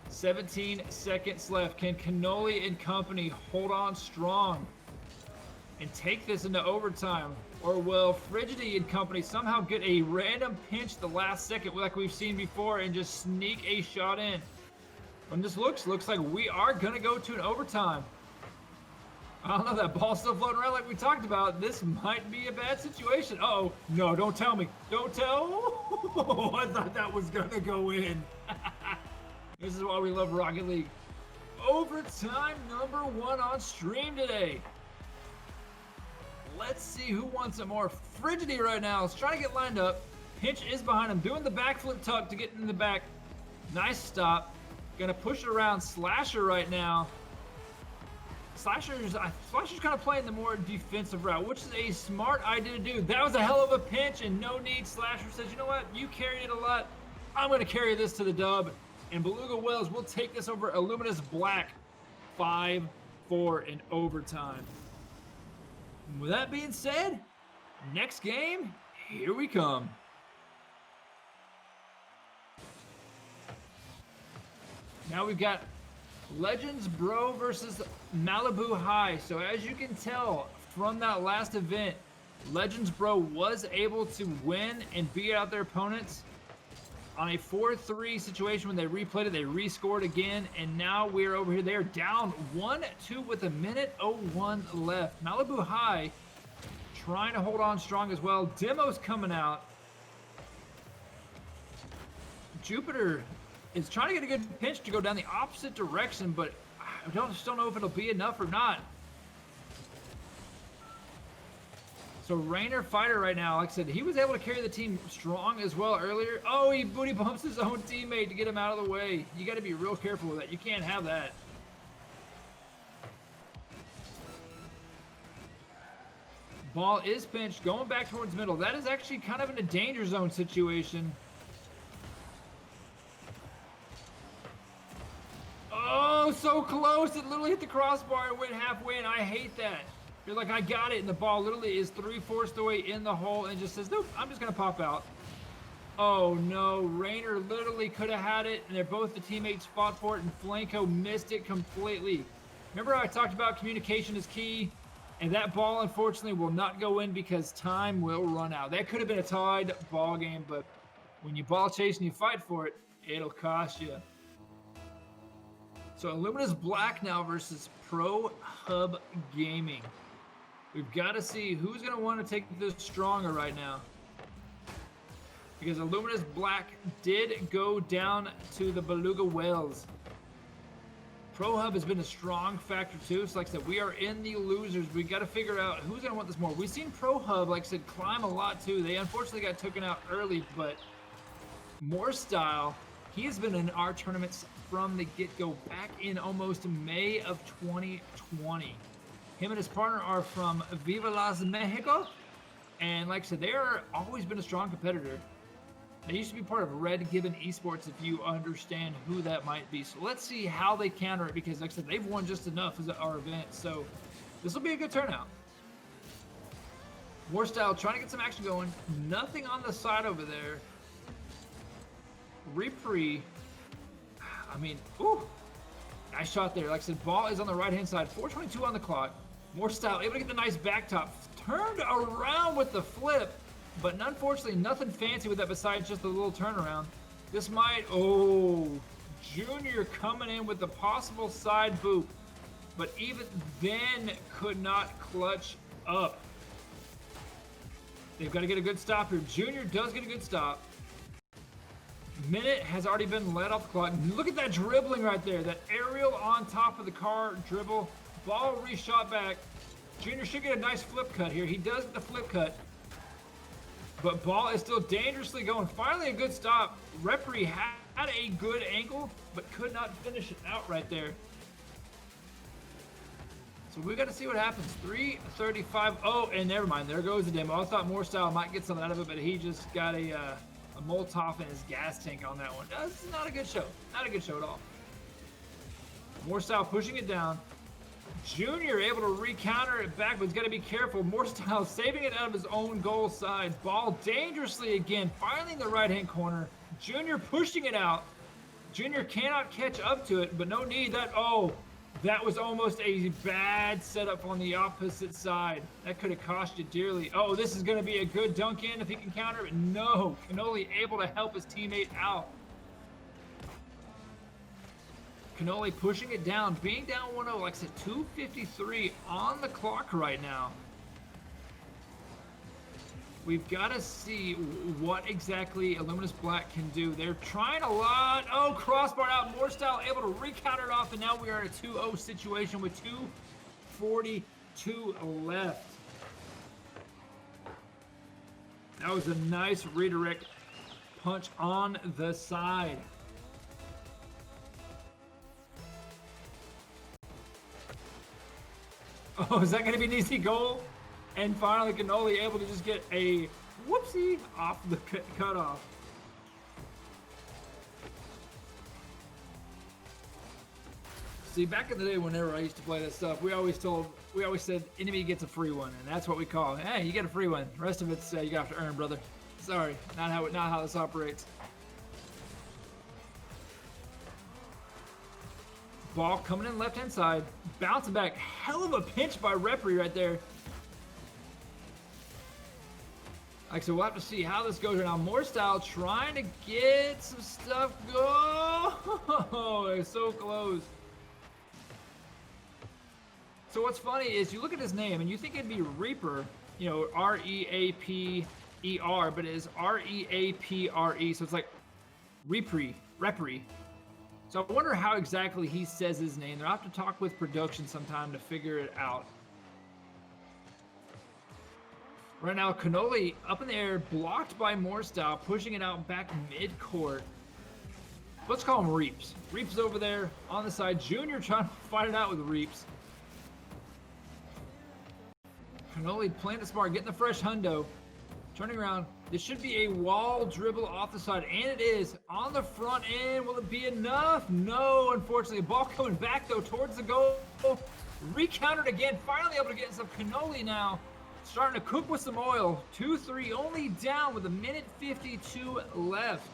17 seconds left. Can Cannoli and company hold on strong and take this into overtime? Or will Frigidi and company somehow get a random pinch the last second like we've seen before and just sneak a shot in? When this looks like we are going to go to an overtime. I don't know, that ball's still floating around like we talked about. This might be a bad situation. Uh-oh. No, don't tell me. Don't tell. Oh, I thought that was going to go in. This is why we love Rocket League. Overtime #1 on stream today. Let's see who wants it more. Frigidi right now is trying to get lined up. Pinch is behind him, doing the backflip tuck to get in the back. Nice stop. Gonna push it around. Slasher right now. Slasher's kind of playing the more defensive route, which is a smart idea to do. That was a hell of a pinch and no need. Slasher says, you know what? You carried it a lot. I'm going to carry this to the dub. And Beluga Wells will take this over Illuminous Black 5-4 in overtime. With that being said, next game, here we come. Now we've got Legends Bro versus Malibu High. So as you can tell from that last event, Legends Bro was able to win and beat out their opponents on a 4-3 situation. When they replayed it, they rescored again, and now we're over here. They're down 1-2 with 1:01 left. Malibu High trying to hold on strong as well. Demo's coming out. Jupiter is trying to get a good pinch to go down the opposite direction, but I just don't know if it'll be enough or not. So Rainer Fighter right now, like I said, he was able to carry the team strong as well earlier. Oh, he booty bumps his own teammate to get him out of the way. You got to be real careful with that. You can't have that. Ball is pinched, going back towards middle. That is actually kind of in a danger zone situation. Oh, so close. It literally hit the crossbar and went halfway, and I hate that. You're like, I got it, and the ball literally is 3/4 the way in the hole and just says, nope, I'm just going to pop out. Oh, no. Rainer literally could have had it, and they're both the teammates fought for it, and Flanco missed it completely. Remember how I talked about communication is key? And that ball, unfortunately, will not go in because time will run out. That could have been a tied ball game, but when you ball chase and you fight for it, it'll cost you. So Illuminous Black now versus Pro Hub Gaming. We've got to see who's going to want to take this stronger right now. Because Illuminous Black did go down to the Beluga Wells. Pro Hub has been a strong factor too. So like I said, we are in the losers. We got to figure out who's going to want this more. We've seen Pro Hub, like I said, climb a lot too. They unfortunately got taken out early, but more style. He has been in our tournaments from the get-go back in almost May of 2020. Him and his partner are from Viva Las Mexico. And like I said, they are always been a strong competitor. They used to be part of Red Gibbon Esports, if you understand who that might be. So let's see how they counter it, because like I said, they've won just enough as our event. So this will be a good turnout. More style, trying to get some action going. Nothing on the side over there. Repri. I mean, ooh. Nice shot there. Like I said, ball is on the right-hand side. 4:22 on the clock. More style, able to get the nice back top. Turned around with the flip. But unfortunately, nothing fancy with that besides just a little turnaround. This might, oh, Junior coming in with the possible side boot. But even then, could not clutch up. They've got to get a good stop here. Junior does get a good stop. Minute has already been let off the clock. Look at that dribbling right there. That aerial on top of the car dribble. Ball reshot back. Junior should get a nice flip cut here. He does get the flip cut. But ball is still dangerously going. Finally a good stop. Referee had a good angle, but could not finish it out right there. So we got to see what happens. 3:35. Oh, and never mind. There goes the demo. I thought Moorstyle might get something out of it, but he just got a Molotov in his gas tank on that one. This is not a good show. Not a good show at all. Moorstyle pushing it down. Junior able to recounter it back, but he's got to be careful. Moorstyle saving it out of his own goal side. Ball dangerously again, finally in the right-hand corner. Junior pushing it out. Junior cannot catch up to it, but no need. That was almost a bad setup on the opposite side. That could have cost you dearly. Oh, this is going to be a good dunk in if he can counter it. No, Cannoli able to help his teammate out. Cannoli pushing it down, being down 1-0, like I said, 2:53 on the clock right now. We've got to see what exactly Illuminous Black can do. They're trying a lot. Oh, crossbar out. Moorstyle able to recounter it off, and now we are in a 2-0 situation with 2:42 left. That was a nice redirect punch on the side. Oh, is that going to be an easy goal? And finally, Cannoli able to just get a whoopsie off the cutoff. See, back in the day, whenever I used to play this stuff, we always said enemy gets a free one, and that's what we call it. Hey, you get a free one. The rest of it's you got to earn, brother. Sorry, not how this operates. Ball coming in left-hand side, bouncing back. Hell of a pinch by referee right there. Like, so we'll have to see how this goes right now. Moorstyle trying to get some stuff going. Oh, it's so close. So what's funny is you look at his name and you think it'd be Reaper, you know, R-E-A-P-E-R, but it is R-E-A-P-R-E. So it's like Repree. So I wonder how exactly he says his name. They'll have to talk with production sometime to figure it out. Right now, Cannoli up in the air, blocked by Moorstyle, pushing it out back mid-court. Let's call him Reeps. Reeps over there on the side. Junior trying to fight it out with Reeps. Cannoli playing it smart, getting the fresh hundo. Turning around. This should be a wall dribble off the side, and it is. On the front end, will it be enough? No, unfortunately. Ball coming back, though, towards the goal. Recountered again, finally able to get some. Cannoli now starting to cook with some oil. 2-3, only down with 1:52 left.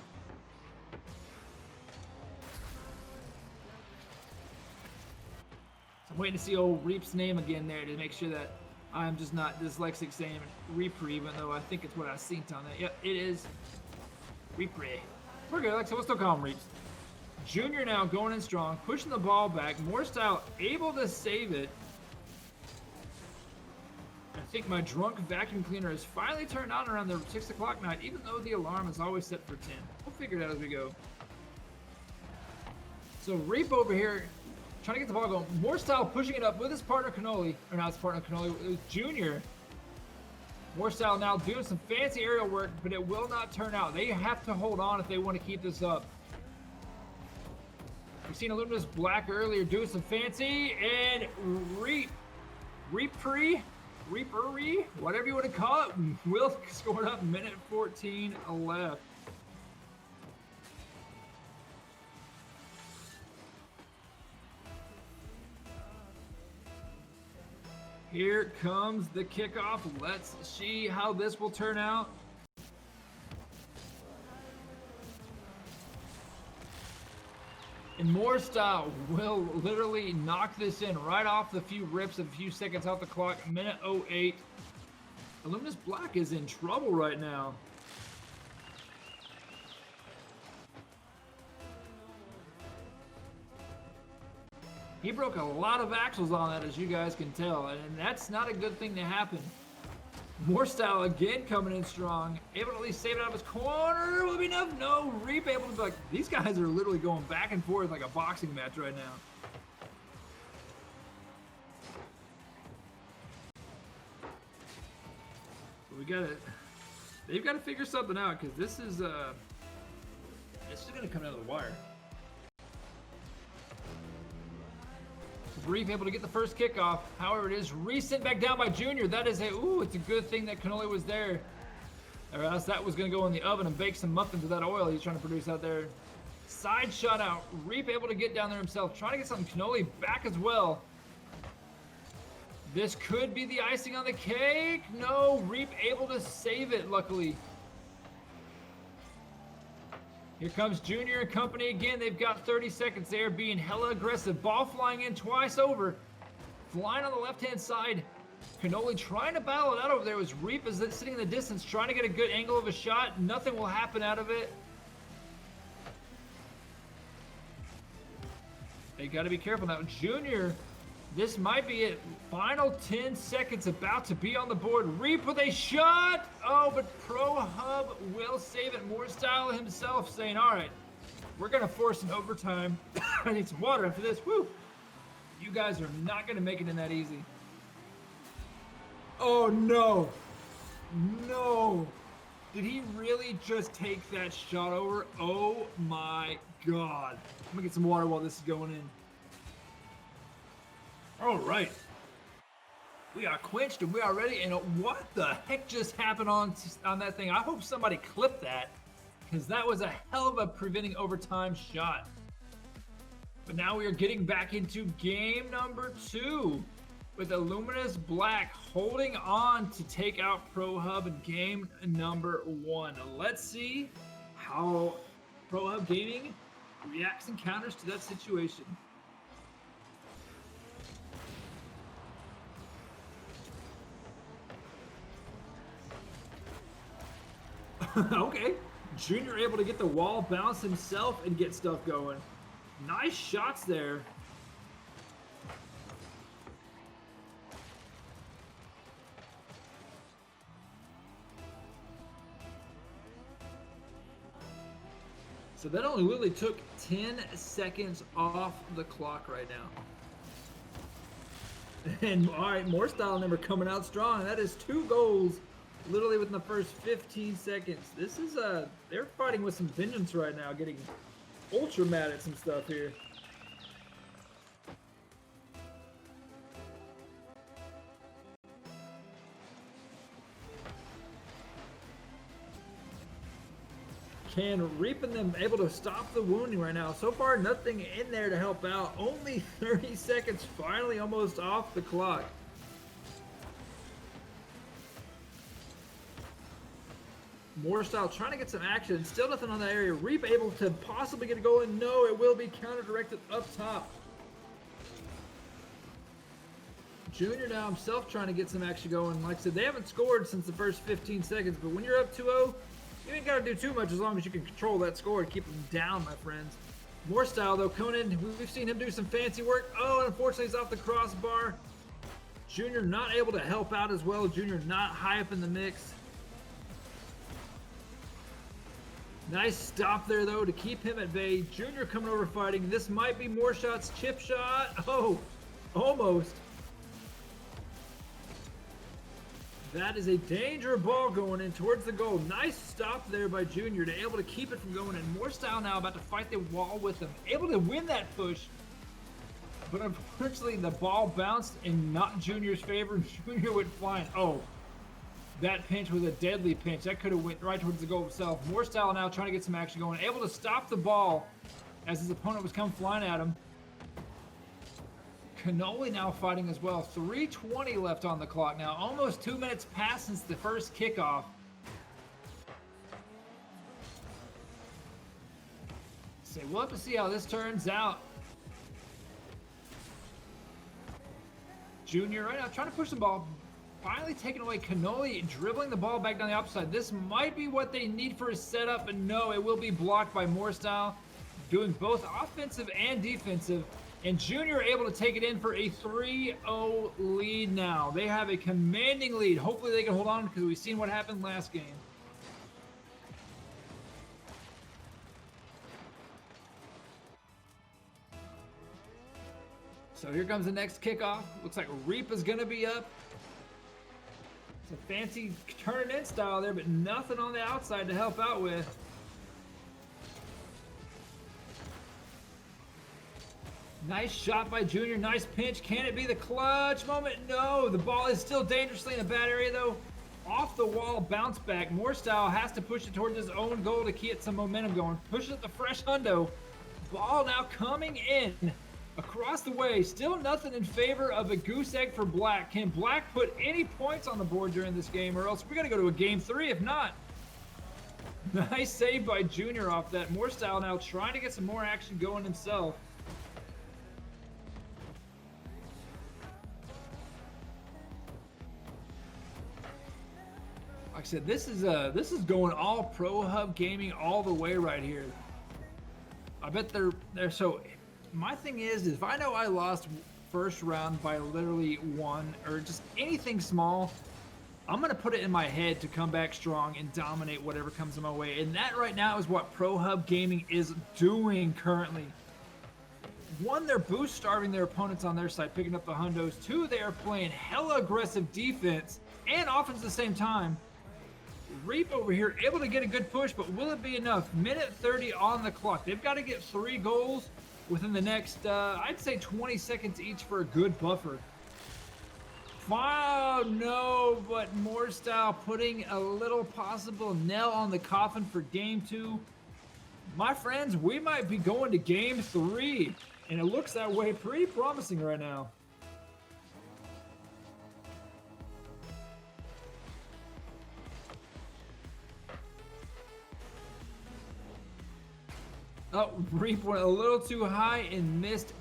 So I'm waiting to see old Reep's name again there to make sure that I'm just not dyslexic saying Repre, even though I think it's what I seen on that. Yep, it is Repre. We're good, so we'll still call him Reeps. Junior now going in strong, pushing the ball back. Moorstyle able to save it. I think my drunk vacuum cleaner has finally turned on around the 6 o'clock night, even though the alarm is always set for 10. We'll figure it out as we go. So Reap over here, trying to get the ball going. Moorstyle pushing it up with his partner Cannoli, or not his partner Cannoli, it was Junior. Moorstyle now doing some fancy aerial work, but it will not turn out. They have to hold on if they want to keep this up. We've seen Illuminous Black earlier doing some fancy, and Reapery, whatever you want to call it, will scored up 1:14 left. Here comes the kickoff. Let's see how this will turn out. And More Style will literally knock this in right off the few rips, a few seconds off the clock. Minute 08. Illuminous Black is in trouble right now. He broke a lot of axles on that, as you guys can tell, and that's not a good thing to happen. More Style again coming in strong, able to at least save it out of his corner. Will it be enough? No. Reap able to be like, these guys are literally going back and forth like a boxing match right now. We gotta, they've got to figure something out, because this is gonna come out of the wire. Reap able to get the first kickoff. However, it is resent back down by Junior. That is it's a good thing that Cannoli was there, or else that was going to go in the oven and bake some muffins with that oil he's trying to produce out there. Side shot out. Reap able to get down there himself, trying to get something Cannoli back as well. This could be the icing on the cake. No, Reap able to save it, luckily. Here comes Junior and company again. They've got 30 seconds there, being hella aggressive. Ball flying in twice over. Flying on the left-hand side. Cannoli trying to battle it out over there. As Reap is sitting in the distance, trying to get a good angle of a shot. Nothing will happen out of it. They got to be careful now. Junior, this might be it. Final 10 seconds about to be on the board. Reap with a shot. Oh, but Pro Hub will save it. More Style himself saying, all right, we're going to force an overtime. I need some water after this. Woo. You guys are not going to make it in that easy. Oh, no. No. Did he really just take that shot over? Oh, my God. I'm going to get some water while this is going in. All right. We are quenched and we are ready. And what the heck just happened on that thing? I hope somebody clipped that, because that was a hell of a preventing overtime shot. But now we are getting back into game number 2 with Illuminous Black holding on to take out Pro Hub in game number 1. Let's see how Pro Hub Gaming reacts and counters to that situation. Okay, Junior able to get the wall bounce himself and get stuff going. Nice shots there. So that only literally took 10 seconds off the clock right now. And all right, More Style number coming out strong. That is 2 goals literally within the first 15 seconds. This is they're fighting with some vengeance right now, getting ultra mad at some stuff here. Can Reap and them able to stop the wounding right now? So far, nothing in there to help out. Only 30 seconds, finally almost off the clock. More Style trying to get some action. Still nothing on that area. Reap able to possibly get a goal in. No, it will be counter-directed up top. Junior now himself trying to get some action going. Like I said, they haven't scored since the first 15 seconds, but when you're up 2-0, you ain't got to do too much as long as you can control that score and keep them down, my friends. More Style, though, coming in. We've seen him do some fancy work. Oh, and unfortunately, he's off the crossbar. Junior not able to help out as well. Junior not high up in the mix. Nice stop there, though, to keep him at bay. Junior coming over fighting. This might be More Shots. Chip shot. Oh, almost. That is a danger ball going in towards the goal. Nice stop there by Junior to able to keep it from going in. More Style now about to fight the wall with him. Able to win that push. But unfortunately, the ball bounced in not Junior's favor. Junior went flying. Oh. That pinch was a deadly pinch. That could have went right towards the goal itself. More Style now trying to get some action going. Able to stop the ball as his opponent was coming flying at him. Cannoli now fighting as well. 3:20 left on the clock now. Almost 2 minutes passed since the first kickoff. So we'll have to see how this turns out. Junior right now trying to push the ball. Finally taking away. Cannoli dribbling the ball back down the opposite side. This might be what they need for a setup, but no, it will be blocked by Moorstyle, doing both offensive and defensive. And Junior able to take it in for a 3-0 lead now. They have a commanding lead. Hopefully they can hold on because we've seen what happened last game. So here comes the next kickoff. Looks like Reap is going to be up. It's a fancy turn in style there, but nothing on the outside to help out with. Nice shot by Junior. Nice pinch. Can it be the clutch moment? No. The ball is still dangerously in a bad area, though. Off the wall, bounce back. Moorstyle has to push it towards his own goal to get some momentum going. Pushes it the fresh hundo. Ball now coming in. Across the way, still nothing in favor of a goose egg for Black. Can Black put any points on the board during this game, or else we're going to go to a game 3 if not? Nice save by Junior off that. Moorstyle now trying to get some more action going himself. Like I said, this is going all Pro Hub Gaming all the way right here. I bet they're so. My thing is if I know I lost first round by literally 1 or just anything small, I'm going to put it in my head to come back strong and dominate whatever comes in my way. And that right now is what Pro Hub Gaming is doing currently. 1, they're boost starving their opponents on their side, picking up the hundos. 2, they are playing hella aggressive defense and offense at the same time. Reap over here able to get a good push, but will it be enough? Minute 30 on the clock. They've got to get 3 goals within the next, I'd say 20 seconds each for a good buffer. Wow, no, but Moorstyle putting a little possible nail on the coffin for game 2. My friends, we might be going to game 3, and it looks that way pretty promising right now. Oh, Reap went a little too high and missed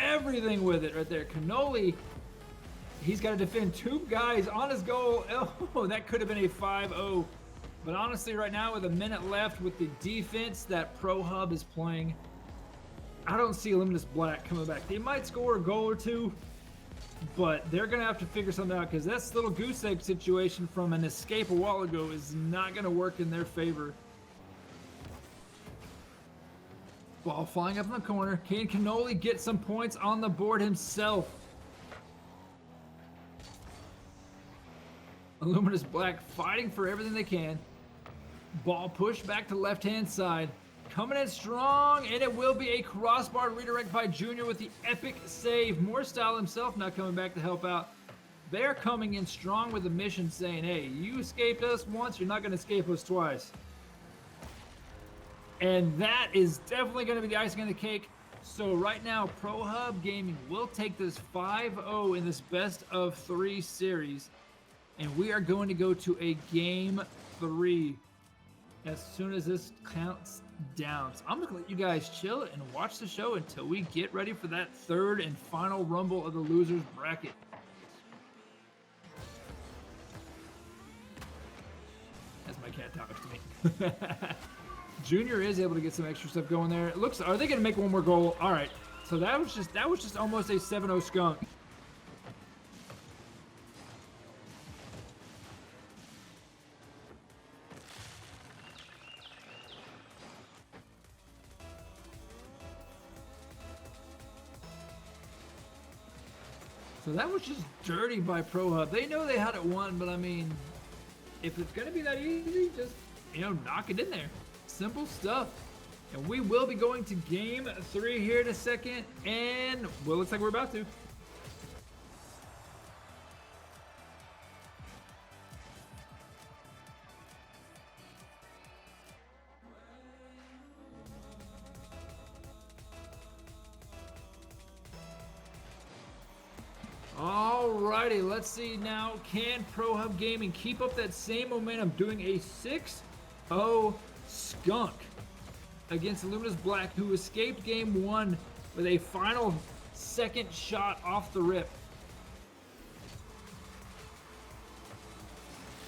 everything with it right there. Cannoli, he's got to defend 2 guys on his goal. Oh, that could have been a 5-0. But honestly, right now with a minute left with the defense that Pro Hub is playing, I don't see Luminous Black coming back. They might score a goal or 2, but they're going to have to figure something out because this little goose egg situation from an escape a while ago is not going to work in their favor. Ball flying up in the corner. Can Cannoli get some points on the board himself? Luminous Black fighting for everything they can. Ball pushed back to left-hand side. Coming in strong, and it will be a crossbar redirect by Junior with the epic save. Moorstyle himself now coming back to help out. They're coming in strong with the mission saying, hey, you escaped us once, you're not going to escape us twice. And that is definitely going to be the icing on the cake. So right now, Pro Hub Gaming will take this 5-0 in this best of 3 series. And we are going to go to a game 3 as soon as this counts down. So I'm just going to let you guys chill and watch the show until we get ready for that 3rd and final rumble of the losers bracket. As my cat talks to me. Junior is able to get some extra stuff going there. It looks, are they going to make 1 more goal? All right. So that was just almost a 7-0 skunk. So that was just dirty by Pro Hub. They know they had it won, but I mean, if it's going to be that easy, just, knock it in there. Simple stuff. And we will be going to game 3 here in a second, and well, looks like we're about to. Alrighty, let's see now. Can Pro Hub Gaming keep up that same momentum, doing a 6-0 skunk against Luminous Black, who escaped game 1 with a final second shot off the rip.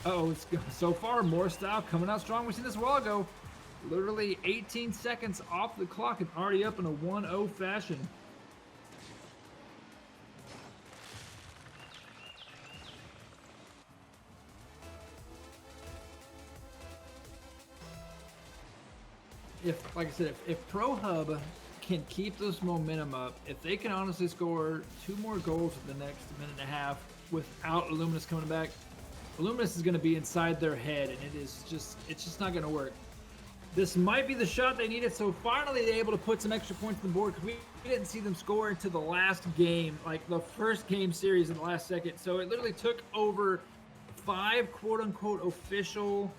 Uh-oh, it's so far more style coming out strong. We seen this a while ago. Literally 18 seconds off the clock and already up in a 1-0 fashion. Like I said, if Pro Hub can keep this momentum up, if they can honestly score 2 more goals in the next minute and a half without Illuminous coming back, Illuminous is going to be inside their head, and it's just not going to work. This might be the shot they needed, so finally they're able to put some extra points on the board, because we didn't see them score into the last game, like the first game series in the last second. So it literally took over 5 quote-unquote official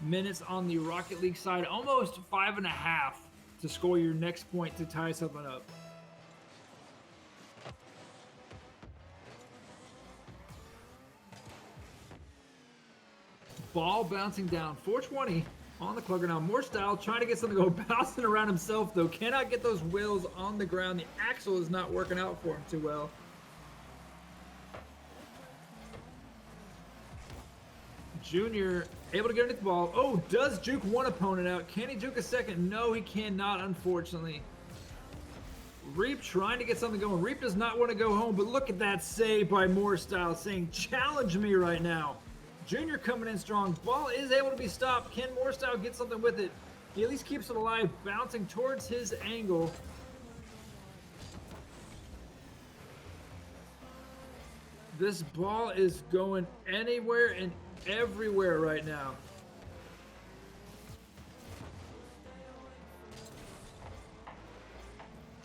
minutes on the Rocket League side, almost 5.5 to score your next point to tie something up. Ball bouncing down, 420 on the clugger now. More style, trying to get something to go bouncing around himself though. Cannot get those wheels on the ground. The axle is not working out for him too well. Junior able to get underneath the ball. Oh, does juke one opponent out. Can he juke a second? No, he cannot, unfortunately. Reap trying to get something going. Reap does not want to go home, but look at that save by Moorestyle saying, challenge me right now. Junior coming in strong. Ball is able to be stopped. Can Moorestyle get something with it? He at least keeps it alive, bouncing towards his angle. This ball is going anywhere and everywhere right now.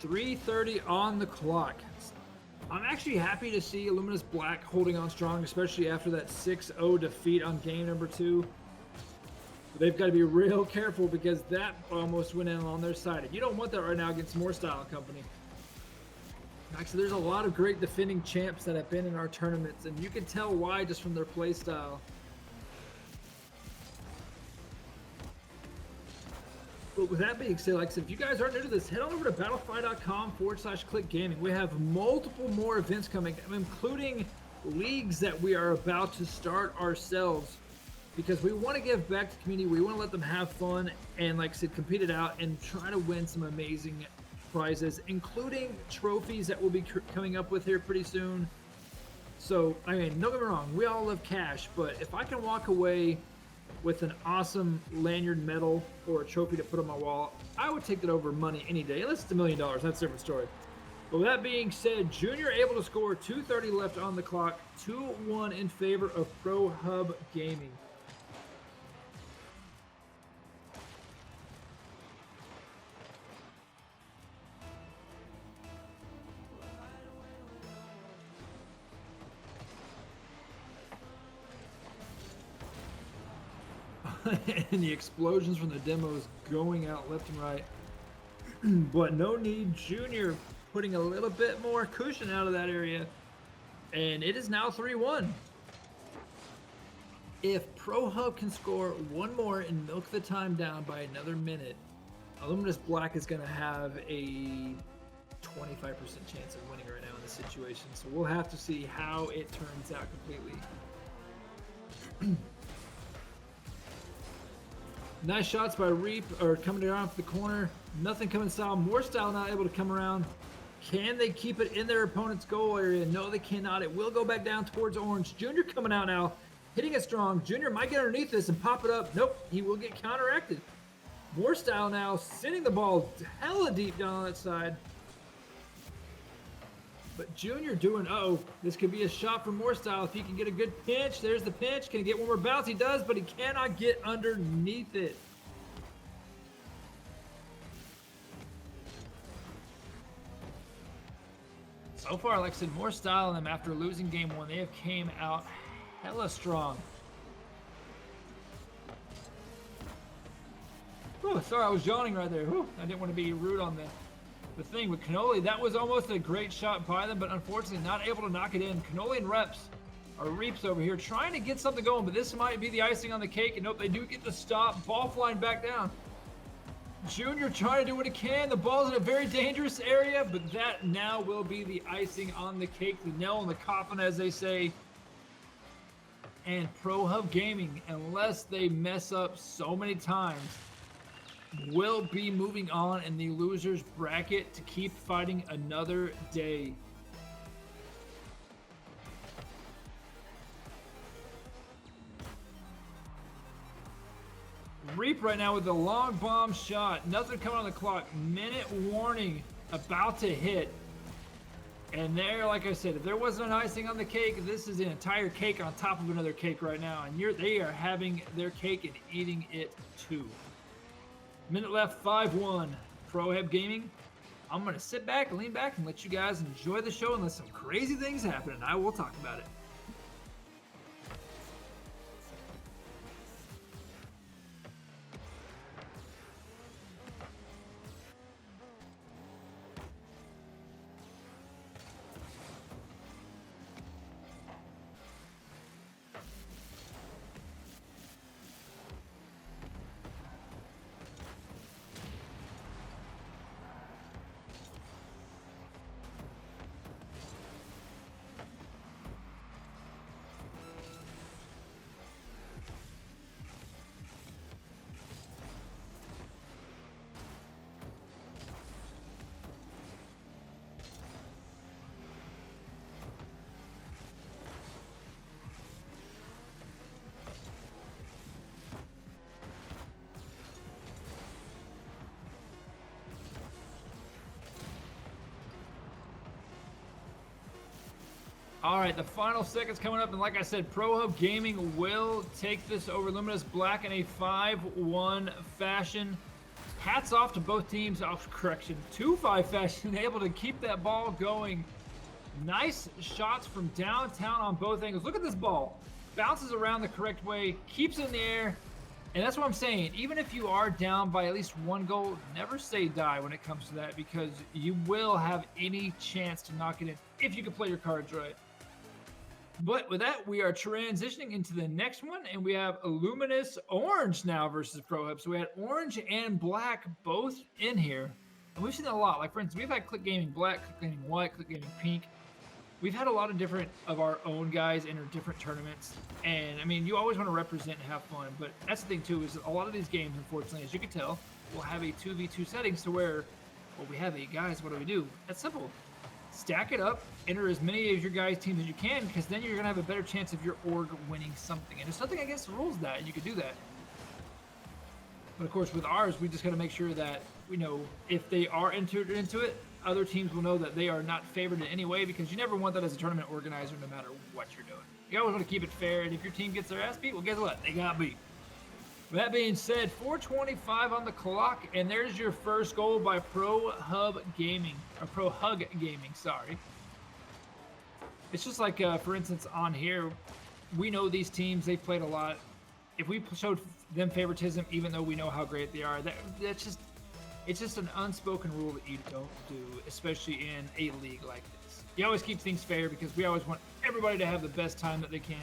.330 on the clock. I'm actually happy to see Luminous Black holding on strong, especially after that 6-0 defeat on game number 2. They've got to be real careful because that almost went in on their side. And you don't want that right now against Moorestyle Company. Actually, there's a lot of great defending champs that have been in our tournaments, and you can tell why just from their play style. But with that being said, like I said, if you guys aren't new to this, head on over to battlefy.com/clickgaming. We have multiple more events coming, including leagues that we are about to start ourselves, because we want to give back to the community. We want to let them have fun and, like I said, compete it out and try to win some amazing prizes, including trophies that we'll be coming up with here pretty soon. So, I mean, don't get me wrong, we all love cash, but if I can walk away with an awesome lanyard medal or a trophy to put on my wall, I would take that over money any day. Unless it's $1 million, that's a different story. But with that being said, Junior able to score, 2:30 left on the clock, 2-1 in favor of Pro Hub Gaming. And the explosions from the demos going out left and right. But no need. Junior putting a little bit more cushion out of that area. And it is now 3-1. If Pro Hub can score one more and milk the time down by another minute, Luminous Black is going to have a 25% chance of winning right now in this situation. So we'll have to see how it turns out completely. Nice shots by Reap, or coming around for the corner. Nothing coming style. Moorestyle not able to come around. Can they keep it in their opponent's goal area? No, they cannot. It will go back down towards Orange. Junior coming out now, hitting it strong. Junior might get underneath this and pop it up. Nope, he will get counteracted. Moorestyle now sending the ball hella deep down on that side. But Junior doing, uh-oh, this could be a shot from Moorestyle if he can get a good pinch. There's the pinch. Can he get one more bounce? He does, but he cannot get underneath it. So far, like I said, Moorestyle and them, after losing game 1, they have came out hella strong. Oh, sorry, I was yawning right there. Whew, I didn't want to be rude on the thing with Cannoli. That was almost a great shot by them, but unfortunately not able to knock it in. Cannoli and Reps Our Reaps over here trying to get something going, but this might be the icing on the cake. And nope, they do get the stop. Ball flying back down. Junior trying to do what he can. The ball's in a very dangerous area, but that now will be the icing on the cake, the nail in the coffin, as they say. And Pro Hub Gaming, unless they mess up so many times, will be moving on in the losers bracket to keep fighting another day. Reap right now with the long bomb shot. Nothing coming on the clock. Minute warning about to hit. And there, like I said, if there wasn't an icing on the cake, this is an entire cake on top of another cake right now. And they are having their cake and eating it too. Minute left, 5-1. Pro Hub Gaming. I'm going to sit back, lean back, and let you guys enjoy the show and let some crazy things happen. And I will talk about it. All right, the final seconds coming up, and like I said, Pro Hub Gaming will take this over Luminous Black in a 5-1 fashion. Hats off to both teams. Oh, correction, 2-5 fashion, able to keep that ball going. Nice shots from downtown on both angles. Look at this ball. Bounces around the correct way, keeps it in the air. And that's what I'm saying. Even if you are down by at least one goal, never say die when it comes to that, because you will have any chance to knock it in if you can play your cards right. But with that, we are transitioning into the next one, and we have Luminous Orange now versus Pro Hub. So we had Orange and Black both in here, and we've seen that a lot. Like, for instance, we've had Click Gaming Black, Click Gaming White, Click Gaming Pink. We've had a lot of different of our own guys enter different tournaments, and I mean, you always want to represent and have fun, but that's the thing too, is a lot of these games, unfortunately, as you can tell, will have a 2v2 settings to where, well, we have 8 guys, what do we do? That's simple. Stack it up, enter as many of your guys' teams as you can, because then you're going to have a better chance of your org winning something. And there's nothing against the rules that you could do that. But of course, with ours, we just got to make sure that, you know, if they are entered into it, other teams will know that they are not favored in any way, because you never want that as a tournament organizer, no matter what you're doing. You always want to keep it fair, and if your team gets their ass beat, well, guess what? They got beat. With that being said, 4:25 on the clock, and there's your first goal by Pro Hub Gaming, or Pro Hug Gaming, sorry. It's just like, for instance, on here, we know these teams, they've played a lot. If we showed them favoritism, even though we know how great they are, it's just an unspoken rule that you don't do, especially in a league like this. You always keep things fair, because we always want everybody to have the best time that they can.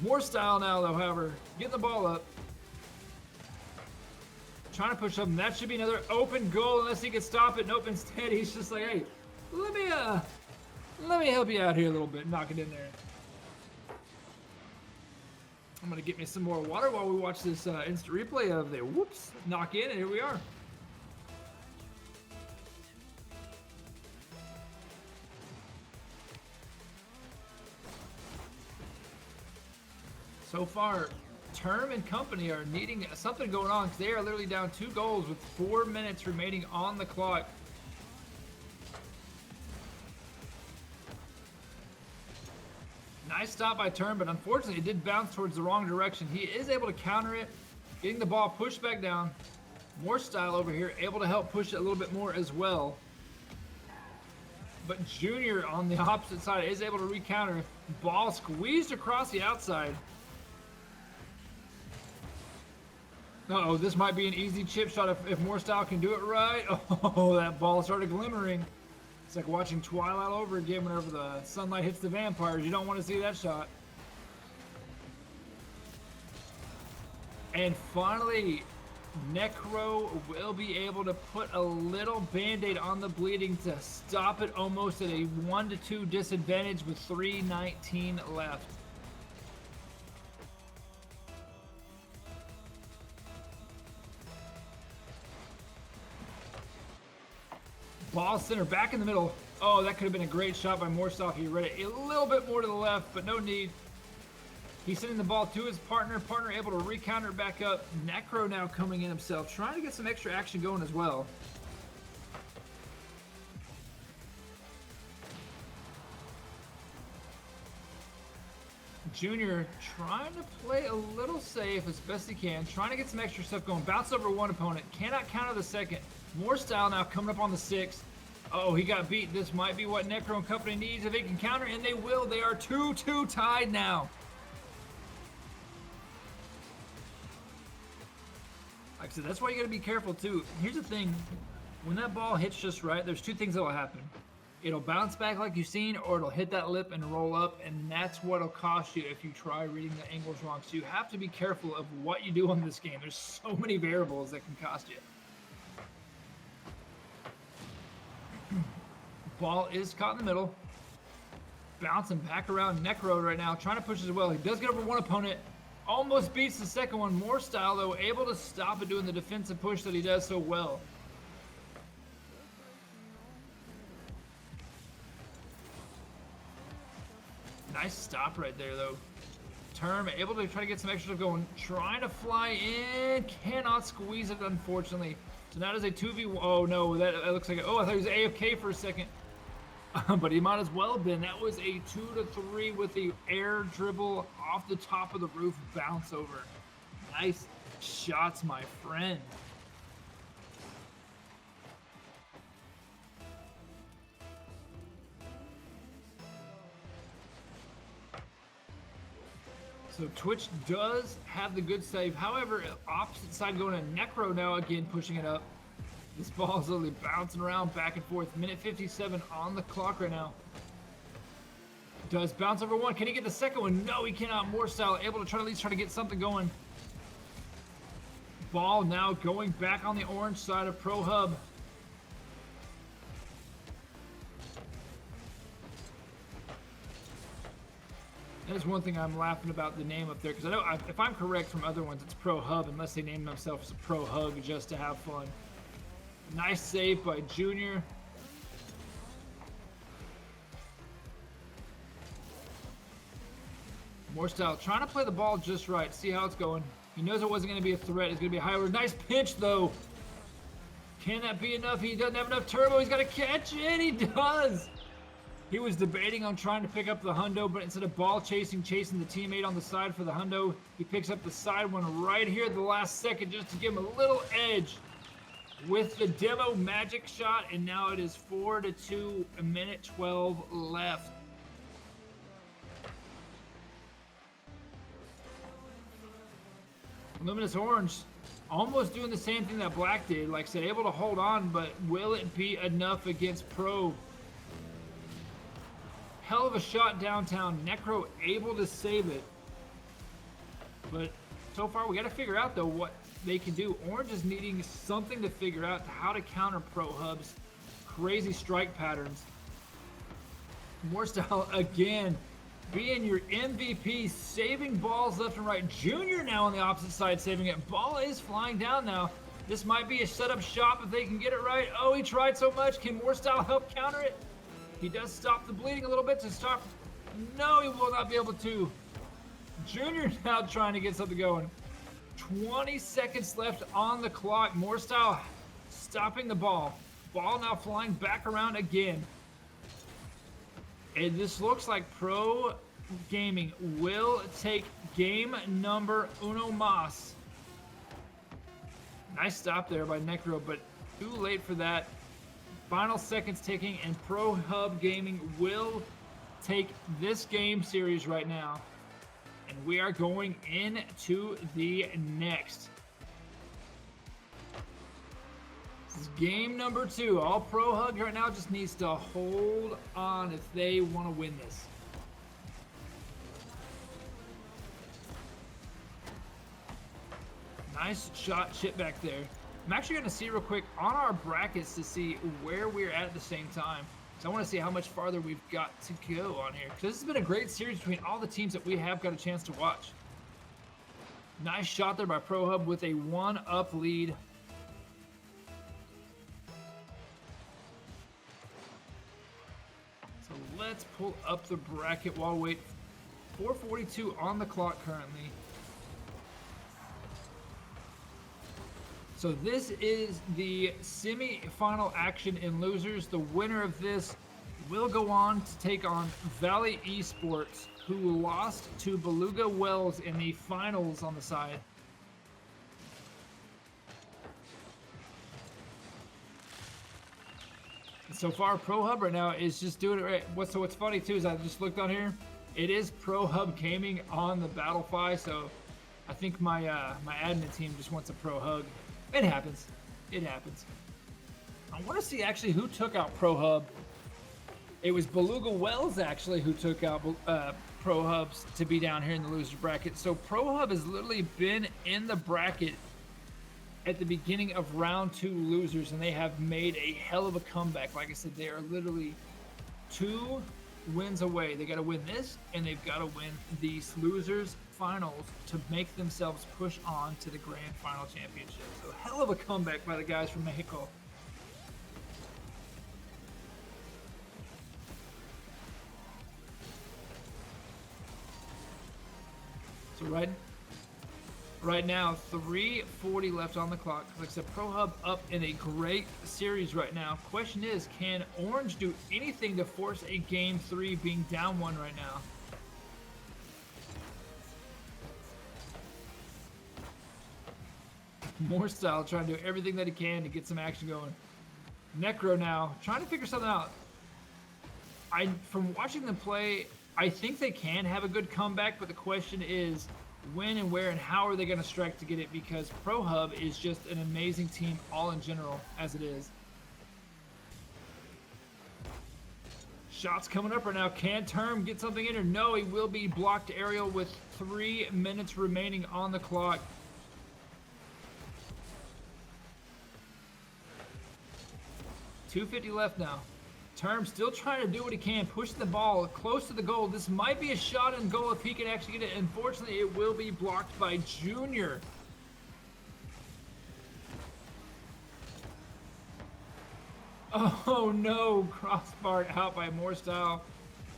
More style now, though, however. Getting the ball up. Trying to push up, and that should be another open goal unless he can stop it. Nope, instead he's just like, hey, let me help you out here a little bit. Knock it in there. I'm going to get me some more water while we watch this instant replay of the whoops, knock in, and here we are. So far, Term and company are needing something going on, because they are literally down 2 goals with 4 minutes remaining on the clock. Nice stop by Term, but unfortunately it did bounce towards the wrong direction. He is able to counter it, getting the ball pushed back down. More style over here, able to help push it a little bit more as well. But Junior on the opposite side is able to recounter. Ball squeezed across the outside. Uh-oh, this might be an easy chip shot if more style can do it right. Oh, that ball started glimmering. It's like watching Twilight all over again whenever the sunlight hits the vampires. You don't want to see that shot. And finally, Necro will be able to put a little band-aid on the bleeding to stop it almost at a 1-2 disadvantage with 3:19 left. Ball center back in the middle. Oh, that could have been a great shot by Morstall. He read it a little bit more to the left, but no need. He's sending the ball to his partner. Partner able to recounter it back up. Necro now coming in himself, trying to get some extra action going as well. Junior trying to play a little safe as best he can, trying to get some extra stuff going. Bounce over one opponent, cannot counter the second. Morstall now coming up on the 6. Oh, he got beat. This might be what Necro and company needs if they can counter, and they will. They are 2-2 tied now. Like I said, that's why you got to be careful too. Here's the thing, when that ball hits just right, there's two things that will happen. It'll bounce back like you've seen, or it'll hit that lip and roll up, and that's what'll cost you if you try reading the angles wrong. So you have to be careful of what you do on this game. There's so many variables that can cost you. Ball is caught in the middle. Bouncing back around Necro right now, trying to push as well. He does get over one opponent. Almost beats the second one. Morstall, though, able to stop it doing the defensive push that he does so well. Nice stop right there, though. Term able to try to get some extra stuff going. Trying to fly in. Cannot squeeze it, unfortunately. So that is a 2v1. Oh, no. That looks like... Oh, I thought he was AFK for a second. But he might as well have been. That was a 2-3 with the air dribble off the top of the roof bounce over. Nice shots, my friend. So Twitch does have the good save. However, opposite side going to Necro now, again pushing it up. This ball is literally bouncing around back and forth. Minute 57 on the clock right now. Does bounce over one. Can he get the second one? No, he cannot. Morstall able to try to at least try to get something going. Ball now going back on the orange side of Pro Hub. That is one thing I'm laughing about the name up there, because I know if I'm correct from other ones, it's Pro Hub, unless they name themselves a Pro Hug just to have fun. Nice save by Junior. Morstall trying to play the ball just right. See how it's going. He knows it wasn't going to be a threat. It's going to be a high order. Nice pitch, though. Can that be enough? He doesn't have enough turbo. He's got to catch it. He does. He was debating on trying to pick up the hundo, but instead of ball chasing the teammate on the side for the hundo, he picks up the side one right here at the last second just to give him a little edge with the demo magic shot, and now it is 4-2, a minute 12 left. Luminous Orange almost doing the same thing that Black did. Like I said, able to hold on, but will it be enough against Pro? Hell of a shot downtown. Necro able to save it. But so far, we got to figure out, though, what they can do. Orange is needing something to figure out how to counter Pro Hub's crazy strike patterns. Morstall again being your MVP, saving balls left and right. Junior now on the opposite side saving it. Ball is flying down now. This might be a setup shot if they can get it right. Oh, he tried so much. Can Morstall help counter it? He does stop the bleeding a little bit to stop. No, he will not be able to. Junior now trying to get something going. 20 seconds left on the clock. Morstall stopping the ball. Ball now flying back around again. And this looks like Pro Gaming will take game number uno mas. Nice stop there by Necro, but too late for that. Final seconds ticking, and Pro Hub Gaming will take this game series right now. And we are going into the next. This is game number 2. All Pro Hug right now just needs to hold on if they want to win this. Nice shot chip back there. I'm actually going to see real quick on our brackets to see where we're at the same time. So I want to see how much farther we've got to go on here. Because this has been a great series between all the teams that we have got a chance to watch. Nice shot there by Pro Hub with a 1-up lead. So let's pull up the bracket while we wait. 4:42 on the clock currently. So this is the semi-final action in losers. The winner of this will go on to take on Valley Esports, who lost to Beluga Wells in the finals on the side. And so far, Pro Hub right now is just doing it right. So what's funny too is I just looked on here. It is Pro Hub Gaming on the Battlefy, so I think my my admin team just wants a Pro Hug. It happens. It happens. I want to see actually who took out Pro Hub. It was Beluga Wells actually who took out Pro Hubs to be down here in the loser bracket. So Pro Hub has literally been in the bracket at the beginning of round 2 losers, and they have made a hell of a comeback. Like I said, they are literally 2 wins away. They got to win this, and they've got to win these losers finals to make themselves push on to the grand final championship. So hell of a comeback by the guys from Mexico. So right now, 3:40 left on the clock. Like I said, Pro Hub up in a great series right now. Question is, can Orange do anything to force a game 3 being down 1 right now? More style trying to do everything that he can to get some action going. Necro now trying to figure something out. From watching them play, I think they can have a good comeback, but the question is when and where and how are they going to strike to get it, because Pro Hub is just an amazing team all in general as it is. Shots coming up right now. Can Term get something in or no? He will be blocked aerial with 3 minutes remaining on the clock. .250 left now. Term still trying to do what he can, push the ball close to the goal. This might be a shot in goal if he can actually get it. Unfortunately, it will be blocked by Junior. Oh no, crossbar out by Moorstyle.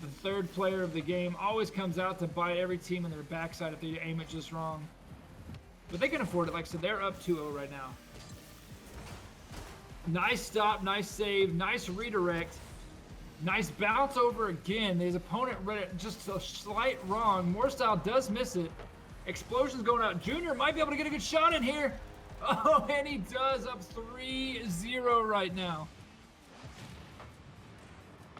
The 3rd player of the game always comes out to bite every team in their backside if they aim it just wrong. But they can afford it. Like I said, they're up 2-0 right now. Nice stop, nice save, nice redirect. Nice bounce over again. His opponent read it just a slight wrong. Moorstyle does miss it. Explosion's going out. Junior might be able to get a good shot in here. Oh, and he does, up 3-0 right now.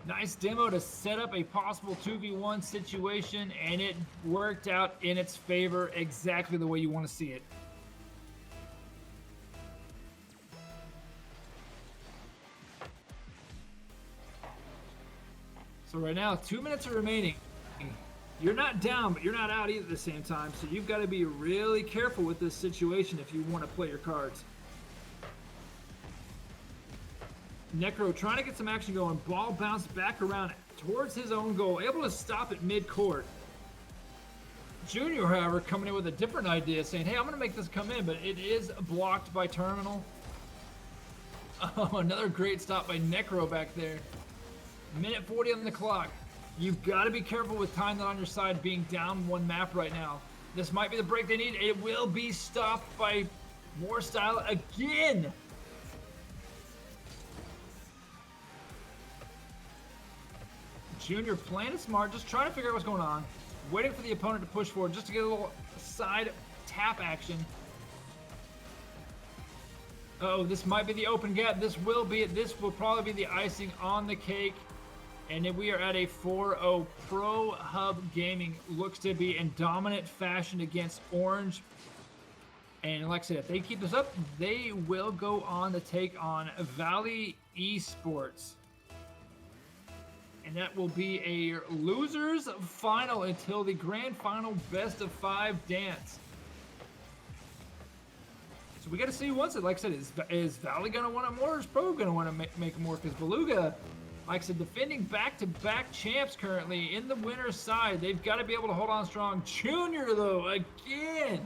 Nice demo to set up a possible 2v1 situation, and it worked out in its favor exactly the way you want to see it. So right now, 2 minutes are remaining. You're not down, but you're not out either at the same time. So you've got to be really careful with this situation if you want to play your cards. Necro trying to get some action going. Ball bounced back around towards his own goal. Able to stop it mid-court. Junior, however, coming in with a different idea, saying, hey, I'm going to make this come in, but it is blocked by Terminal. Oh, another great stop by Necro back there. Minute 40 on the clock. You've got to be careful with time that on your side being down 1 map right now. This might be the break they need. It will be stopped by Moorstyle again. Junior playing it smart, just trying to figure out what's going on. Waiting for the opponent to push forward just to get a little side tap action. Oh, this might be the open gap. This will be it. This will probably be the icing on the cake. And then we are at a 4-0. Pro Hub Gaming looks to be in dominant fashion against Orange. And like I said, if they keep this up, they will go on to take on Valley Esports. And that will be a losers final until the grand final best of 5 dance. So we got to see once it. Like I said, is Valley going to want it more, or is Pro going to want to make it more? Because Beluga, like I said, defending back-to-back champs currently in the winner's side. They've got to be able to hold on strong. Junior, though, again,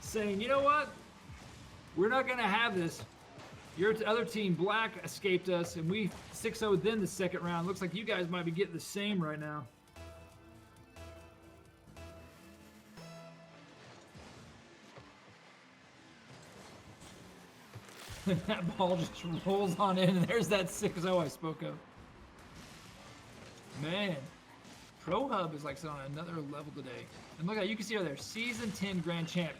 saying, you know what? We're not going to have this. Your other team, Black, escaped us, and we 6-0'd them the second round. Looks like you guys might be getting the same right now. That ball just rolls on in, and there's that 6-0 I spoke of. Man, Pro Hub is like on another level today. And look at, you can see right there, Season 10 Grand Champ.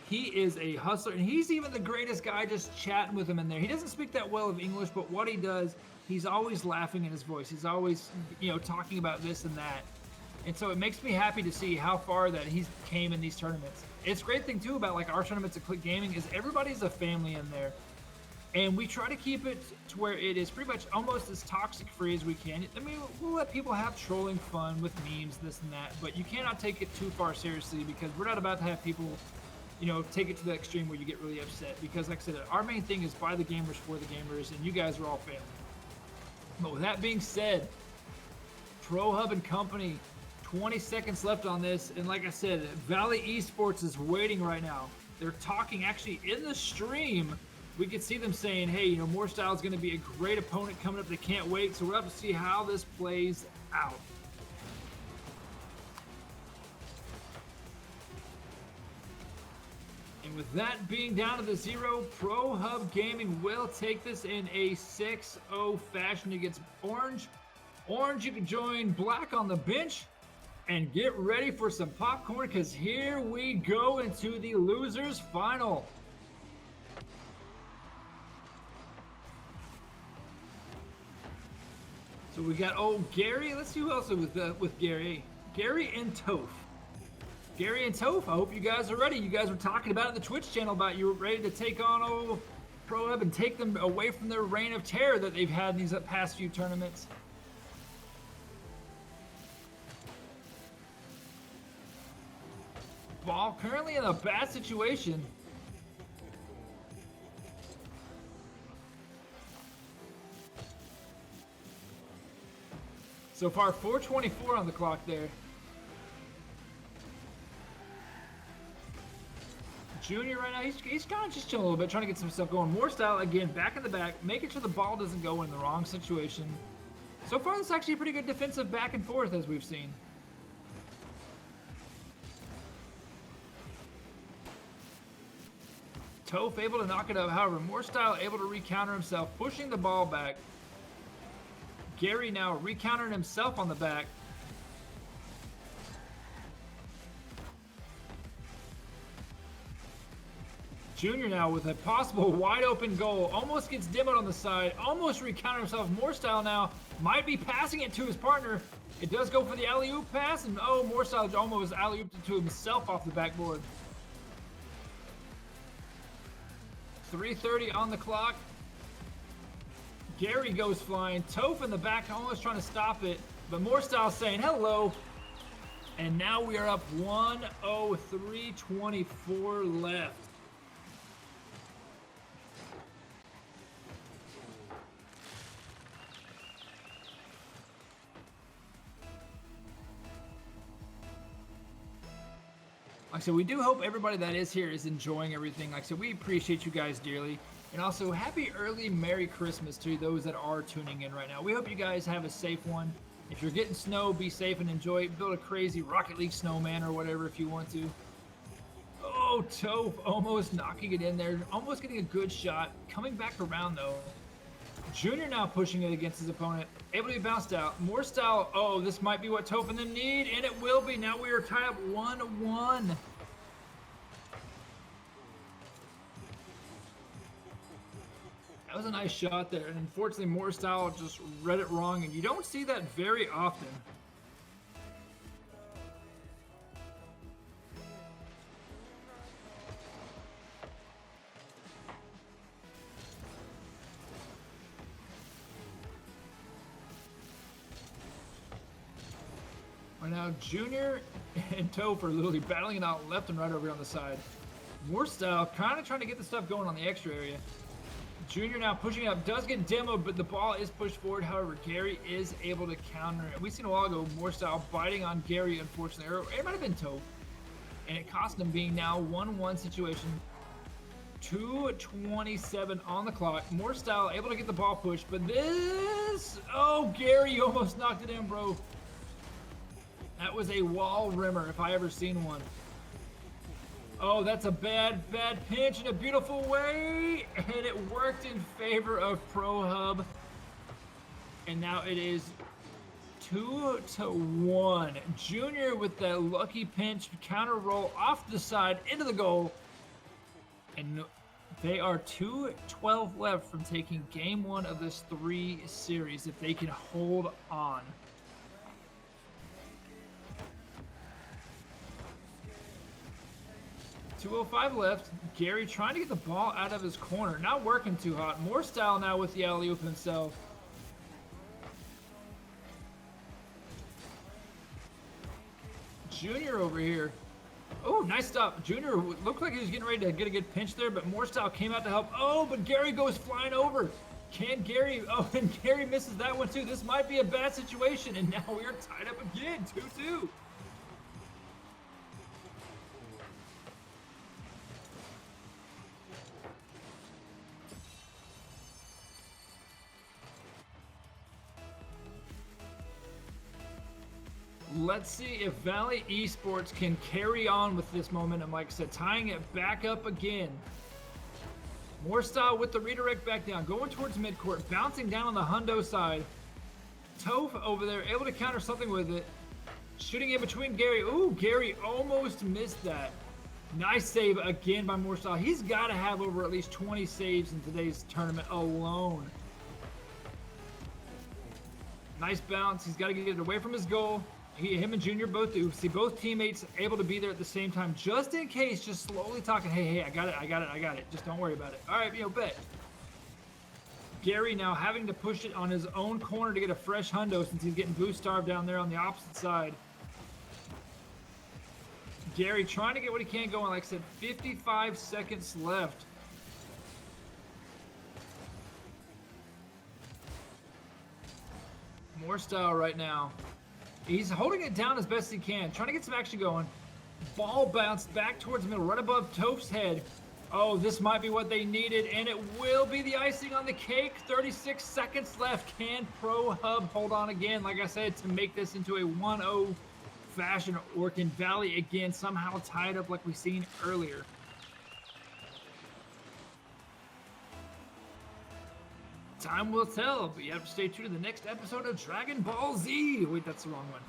He is a hustler, and he's even the greatest guy just chatting with him in there. He doesn't speak that well of English, but what he does, he's always laughing in his voice. He's always, talking about this and that. And so it makes me happy to see how far that he's came in these tournaments. It's a great thing, too, about like our tournaments at Click Gaming is everybody's a family in there. And we try to keep it to where it is pretty much almost as toxic-free as we can. I mean, we'll let people have trolling fun with memes, this and that, but you cannot take it too far seriously because we're not about to have people take it to the extreme where you get really upset. Because, like I said, our main thing is by the gamers, for the gamers, and you guys are all family. But with that being said, Pro Hub and Company, 20 seconds left on this. And like I said, Valley Esports is waiting right now. They're talking actually in the stream. We can see them saying, hey, Moorstyle is going to be a great opponent coming up. They can't wait. So we're up to see how this plays out. And with that being down to the 0, Pro Hub Gaming will take this in a 6-0 fashion against Orange. Orange, you can join Black on the bench and get ready for some popcorn because here we go into the losers final. So we got Gary. Let's see who else is with Gary. Gary and Toph. Gary and Toph, I hope you guys are ready. You guys were talking about it in the Twitch channel about you were ready to take on Pro Hub and take them away from their reign of terror that they've had in these past few tournaments. Ball currently in a bad situation. So far, 4:24 on the clock there. Junior right now, he's kind of just chilling a little bit, trying to get some stuff going. Moorstyle, again, back in the back, making sure the ball doesn't go in the wrong situation. So far, this is actually a pretty good defensive back and forth, as we've seen. Toph able to knock it out. However, Moorstyle able to recounter himself, pushing the ball back. Gary now recountering himself on the back. Junior now with a possible wide open goal. Almost gets demoed on the side. Almost recountered himself. Moorstyle now might be passing it to his partner. It does go for the alley-oop pass. And Moorstyle almost alley-ooped it to himself off the backboard. 3:30 on the clock. Gary goes flying. Toph in the back almost trying to stop it. But Moorstyle saying hello. And now we are up 1-0, 3:24 left. Like I said, we do hope everybody that is here is enjoying everything. Like I said, we appreciate you guys dearly. And also, happy early Merry Christmas to those that are tuning in right now. We hope you guys have a safe one. If you're getting snow, be safe and enjoy it. Build a crazy Rocket League snowman or whatever if you want to. Oh, Toph almost knocking it in there. Almost getting a good shot. Coming back around, though. Junior now pushing it against his opponent. Able to be bounced out. Moorstyle, this might be what Toph and them need, and it will be. Now we are tied up 1-1. That was a nice shot there, and unfortunately Moorstyle just read it wrong, and you don't see that very often. now Junior and Toph are literally battling it out left and right over here on the side. More style, kind of trying to get the stuff going on the extra area. Junior now pushing up, does get demoed, but the ball is pushed forward. However, Gary is able to counter it. We seen a while ago, more style biting on Gary, unfortunately. Or it might have been Toph. And it cost him being now 1-1 situation. 2:27 on the clock. More style, able to get the ball pushed, but this... Oh, Gary, you almost knocked it in, bro. That was a wall rimmer, if I ever seen one. Oh, that's a bad pinch in a beautiful way. And it worked in favor of Pro Hub. And now it is 2-1. Junior with that lucky pinch, counter roll off the side into the goal. And they are 2:12 left from taking game 1 of this 3 series if they can hold on. .205 left. Gary trying to get the ball out of his corner. Not working too hot. More style now with the alley-oop himself. Junior over here. Oh, nice stop. Junior looked like he was getting ready to get a good pinch there, but more style came out to help. Oh, but Gary goes flying over. Can Gary... Oh, and Gary misses that one too. This might be a bad situation, and now we are tied up again. 2-2. Let's see if Valley Esports can carry on with this momentum. Like I said, tying it back up again. More style with the redirect back down. Going towards midcourt. Bouncing down on the Hundo side. Toph over there, able to counter something with it. Shooting in between Gary. Ooh, Gary almost missed that. Nice save again by More style. He's got to have over at least 20 saves in today's tournament alone. Nice bounce. He's got to get it away from his goal. Him and Junior both do. See both teammates able to be there at the same time, just in case, just slowly talking, hey, I got it. Just don't worry about it. All right, bet. Gary now having to push it on his own corner to get a fresh hundo since he's getting boost starved down there on the opposite side. Gary trying to get what he can going. Like I said, 55 seconds left. More style right now. He's holding it down as best he can, trying to get some action going. Ball bounced back towards the middle, right above Toph's head. Oh, this might be what they needed, and it will be the icing on the cake. 36 seconds left. Can Pro Hub hold on again, like I said, to make this into a 1-0 fashion, or can Valley again somehow tie it up like we seen earlier? Time will tell, but you have to stay tuned to the next episode of Dragon Ball Z. Wait, that's the wrong one.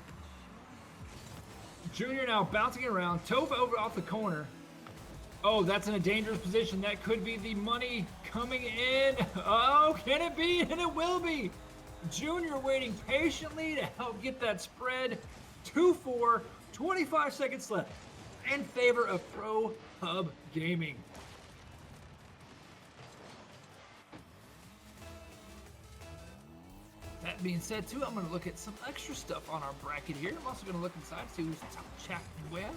Junior now bouncing around. Toph over off the corner. Oh, that's in a dangerous position. That could be the money coming in. Oh, can it be? And it will be. Junior waiting patiently to help get that spread. 2-4, 25 seconds left in favor of Pro Hub Gaming. That being said, too, I'm going to look at some extra stuff on our bracket here. I'm also going to look inside, see who's top chat and where.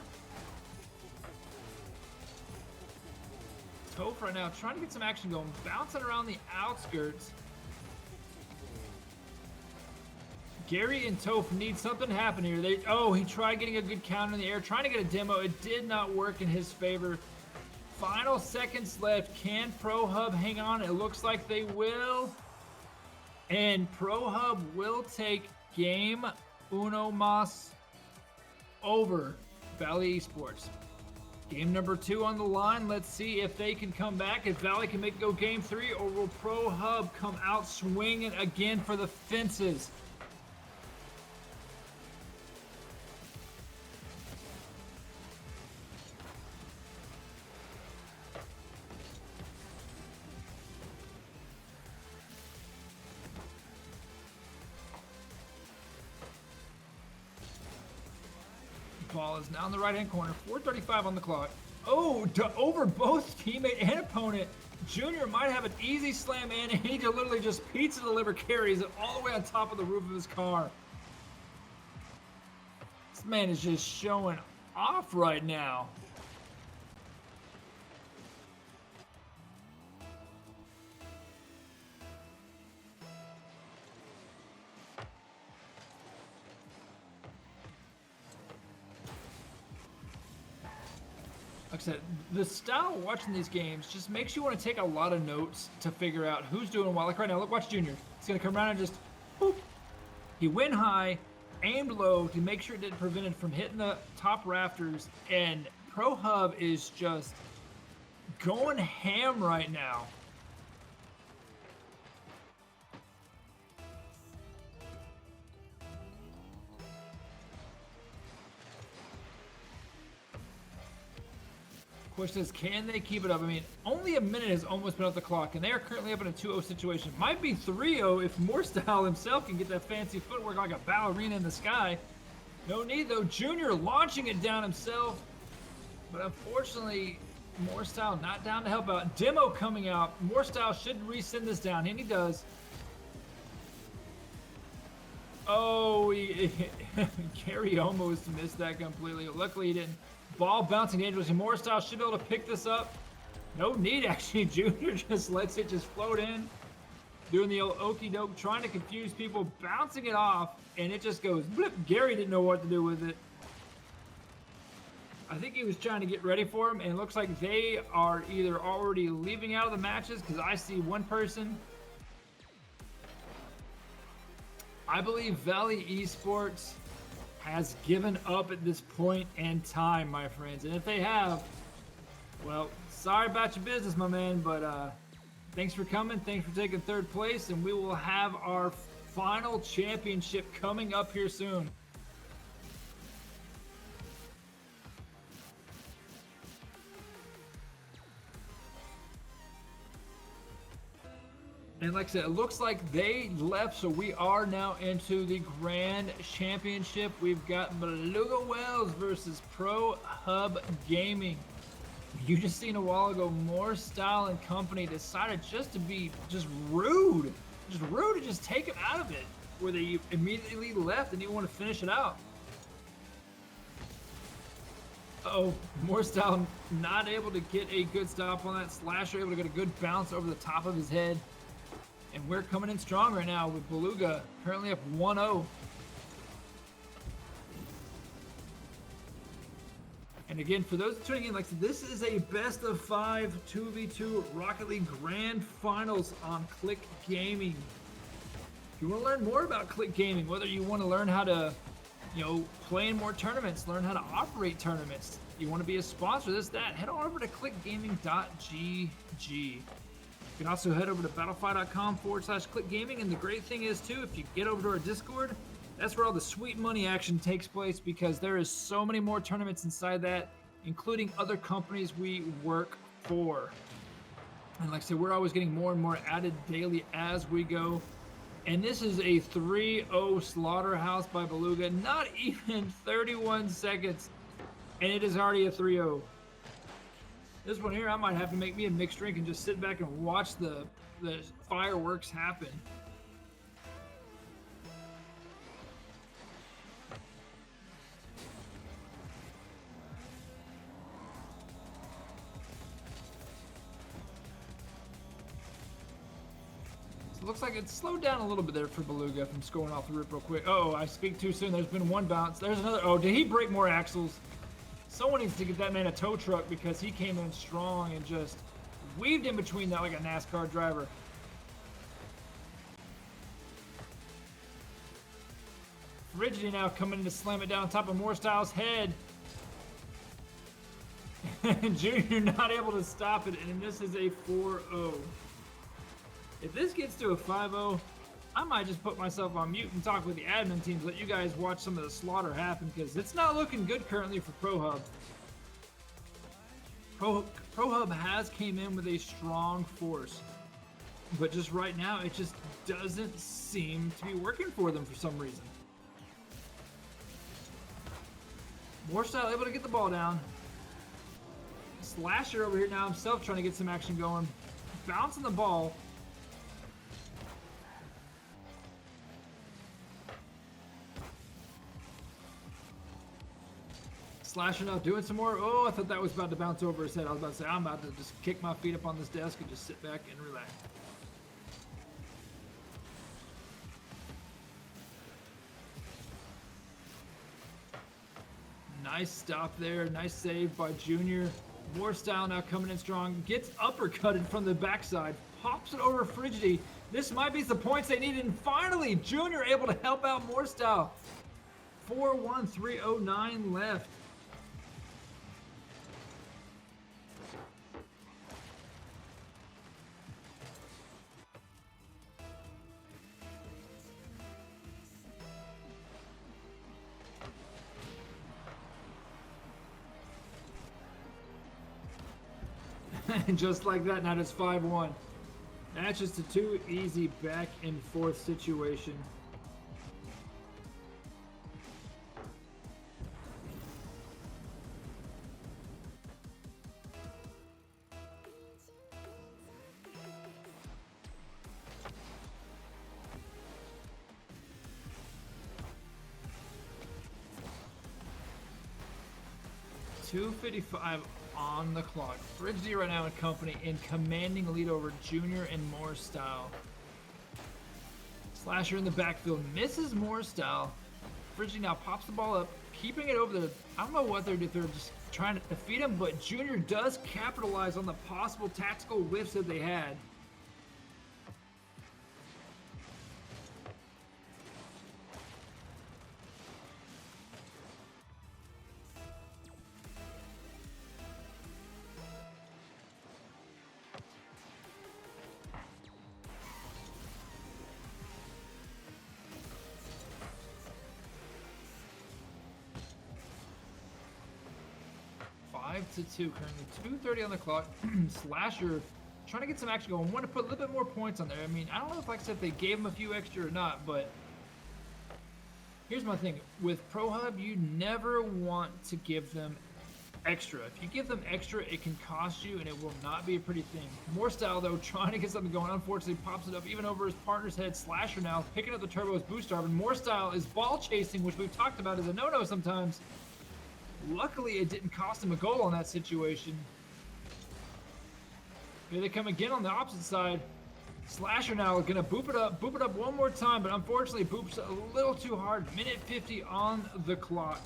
Toph right now trying to get some action going, bouncing around the outskirts. Gary and Toph need something to happen here. He tried getting a good counter in the air, trying to get a demo. It did not work in his favor. Final seconds left. Can Pro Hub hang on? It looks like they will. And Pro Hub will take game uno mas over Valley Esports. Game number 2 on the line. Let's see if they can come back, if Valley can make it go game 3, or will Pro Hub come out swinging again for the fences? Ball is now in the right-hand corner. 4:35 on the clock. Oh, over both teammate and opponent. Junior might have an easy slam in, and he literally just pizza deliver carries it all the way on top of the roof of his car. This man is just showing off right now. Like I said, the style of watching these games just makes you want to take a lot of notes to figure out who's doing well. Like right now, look, watch Junior. He's going to come around and just, boop. He went high, aimed low to make sure it didn't prevent it from hitting the top rafters. And Pro Hub is just going ham right now. Question is, can they keep it up? I mean, only a minute has almost been off the clock, and they are currently up in a 2-0 situation. Might be 3-0 if Morestyle himself can get that fancy footwork like a ballerina in the sky. No need, though. Junior launching it down himself. But unfortunately, Morestyle not down to help out. Demo coming out. Morestyle should resend this down, and he does. Oh, Gary almost missed that completely. Luckily, he didn't. Ball bouncing dangerously. Morestyle should be able to pick this up. No need, actually. Junior just lets it just float in. Doing the old okey doke, trying to confuse people, bouncing it off, and it just goes blip. Gary didn't know what to do with it. I think he was trying to get ready for him, and it looks like they are either already leaving out of the matches, because I see one person. I believe Valley Esports has given up at this point in time, my friends. And if they have, well, sorry about your business, my man, but thanks for coming. Thanks for taking third place, and we will have our final championship coming up here soon. And like I said, it looks like they left, so we are now into the Grand Championship. We've got Beluga Wells versus Pro Hub Gaming. You just seen a while ago, Morestyle and company decided just to be rude. Just rude to just take him out of it, where they immediately left and didn't want to finish it out. Uh-oh, Morestyle not able to get a good stop on that. Slasher able to get a good bounce over the top of his head. And we're coming in strong right now with Beluga currently up 1-0. And again, for those tuning in, like I said, this is a best of 5 2v2 Rocket League Grand Finals on Click Gaming. If you want to learn more about Click Gaming, whether you want to learn how to, play in more tournaments, learn how to operate tournaments, you want to be a sponsor, head on over to clickgaming.gg. You can also head over to battlefy.com/clickgaming, and the great thing is too, if you get over to our Discord, that's where all the sweet money action takes place, because there is so many more tournaments inside that, including other companies we work for. And like I said, we're always getting more and more added daily as we go. And this is a 3-0 slaughterhouse by Beluga, not even 31 seconds, and it is already a 3-0. This one here, I might have to make me a mixed drink and just sit back and watch the fireworks happen. So it looks like it slowed down a little bit there for Beluga if I'm just going off the rip real quick. Oh, I speak too soon. There's been one bounce. There's another. Oh, did he break more axles? Someone needs to get that man a tow truck, because he came in strong and just weaved in between that like a NASCAR driver. Frigidity now coming in to slam it down on top of Morestyle's head. And Junior not able to stop it, and this is a 4-0. If this gets to a 5-0, I might just put myself on mute and talk with the admin teams, let you guys watch some of the slaughter happen, because it's not looking good currently for Pro Hub. Pro Hub has came in with a strong force, but just right now, it just doesn't seem to be working for them for some reason. Morestyle able to get the ball down. Slasher over here now himself trying to get some action going. Bouncing the ball. Slasher now doing some more. Oh, I thought that was about to bounce over his head. I was about to say, I'm about to just kick my feet up on this desk and just sit back and relax. Nice stop there. Nice save by Junior. More style now coming in strong. Gets uppercutted from the backside. Pops it over Frigidi. This might be the points they needed. And finally, Junior able to help out More style. 4-1-3-0-9 left. And just like that, now it's 5-1. That's just a too easy back and forth situation. .255 on the clock. Frigidi right now in company in commanding lead over Junior and More style. Slasher in the backfield misses More style. Frigidi now pops the ball up, keeping it over the. I don't know what they're doing. They're just trying to defeat him, but Junior does capitalize on the possible tactical whiffs that they had. To 2, currently 2:30 on the clock. Slasher trying to get some action going. Want to put a little bit more points on there. I mean, I don't know if, like I said, if they gave him a few extra or not, but here's my thing. With Pro Hub, you never want to give them extra. If you give them extra, it can cost you, and it will not be a pretty thing. More style, though, trying to get something going. Unfortunately, pops it up even over his partner's head. Slasher now picking up the turbo as boost arm, and More style is ball chasing, which we've talked about as a no-no sometimes. Luckily, it didn't cost him a goal on that situation. Here they come again on the opposite side. Slasher now gonna boop it up one more time, but unfortunately boops a little too hard. Minute 50 on the clock.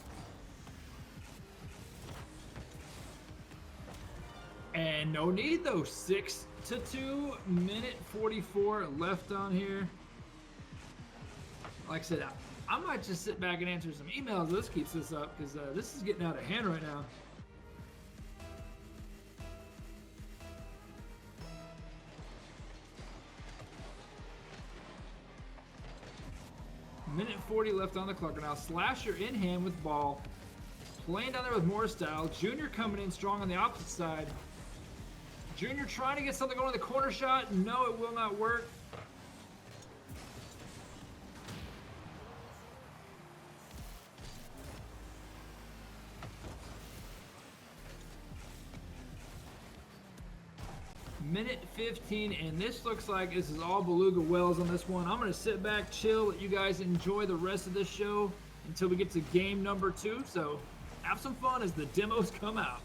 And no need though, 6-2, minute 44 left on here. Like I said, I might just sit back and answer some emails. This keeps this up because this is getting out of hand right now. Minute 40 left on the clock. Now Slasher in hand with ball. Playing down there with More style. Junior coming in strong on the opposite side. Junior trying to get something going in the corner shot. No, it will not work. Minute 15, and this looks like this is all Beluga Wells on this one. I'm going to sit back, chill, let you guys enjoy the rest of this show until we get to game number 2. So have some fun as the demos come out.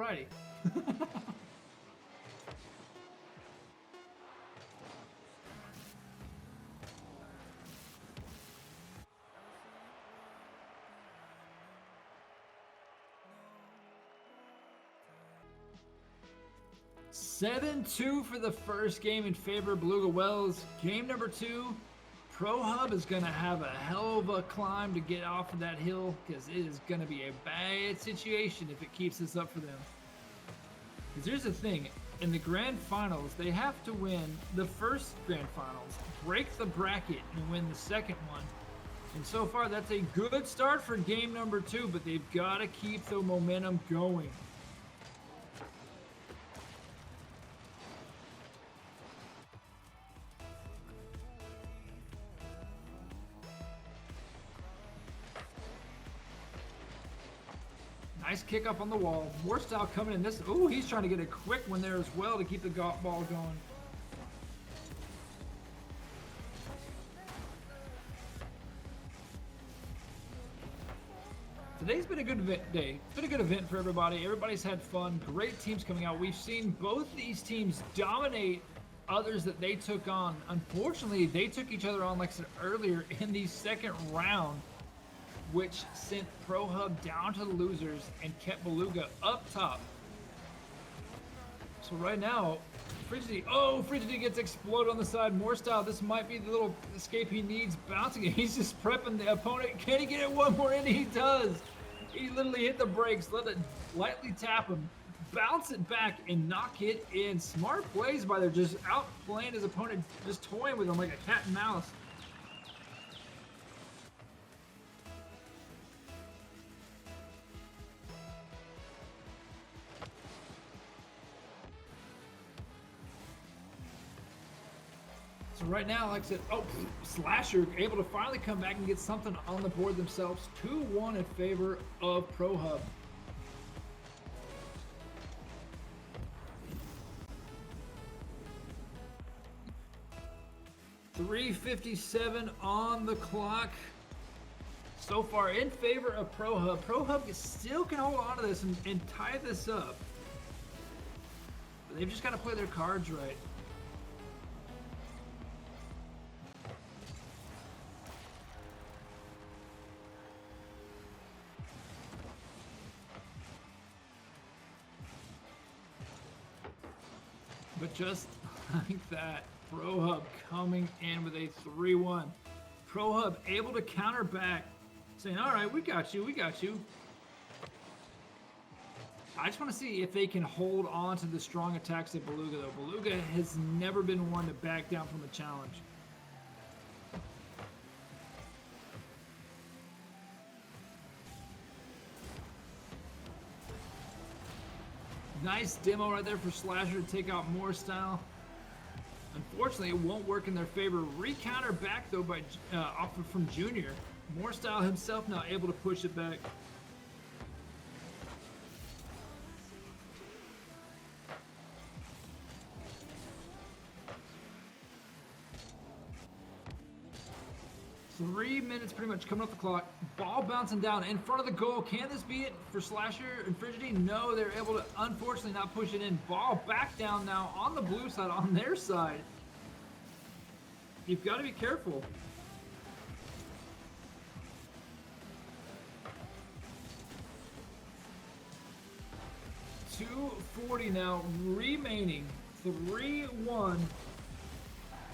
Alrighty. (7-2) for the first game in favor of Beluga Wells. Game number 2. Pro Hub is going to have a hell of a climb to get off of that hill because it is going to be a bad situation if it keeps this up for them. Because here's the thing, in the grand finals, they have to win the first grand finals, break the bracket, and win the second one. And so far, that's a good start for game number 2, but they've got to keep the momentum going. Nice kick up on the wall. More style coming in this. Ooh, he's trying to get a quick one there as well to keep the golf ball going. Today's been a good day. It's been a good event for everybody. Everybody's had fun. Great teams coming out. We've seen both these teams dominate others that they took on. Unfortunately, they took each other on, like I said earlier, in the second round, which sent Pro Hub down to the losers and kept Beluga up top. So right now, Frigidity gets exploded on the side. More style. This might be the little escape he needs. Bouncing it. He's just prepping the opponent. Can he get it one more in? He does. He literally hit the brakes, let it lightly tap him, bounce it back, and knock it in. Smart plays by there, just outplaying his opponent, just toying with him like a cat and mouse. So right now, like I said, Slasher able to finally come back and get something on the board themselves. 2-1 in favor of Pro Hub. .357 on the clock. So far in favor of Pro Hub. Pro Hub still can hold on to this and tie this up. But they've just got to play their cards right. But just like that, Pro Hub coming in with a 3-1. Pro Hub able to counter back, saying, all right, we got you, we got you. I just want to see if they can hold on to the strong attacks of Beluga, though. Beluga has never been one to back down from a challenge. Nice demo right there for Slasher to take out more style. Unfortunately, it won't work in their favor. Recounter back though by from Junior. More style himself now able to push it back. Three minutes pretty much coming off the clock. Ball bouncing down in front of the goal. Can this be it for Slasher and Frigidity? No, they're able to unfortunately not push it in. Ball back down now on the blue side, on their side. You've got to be careful. .240 now remaining. 3-1.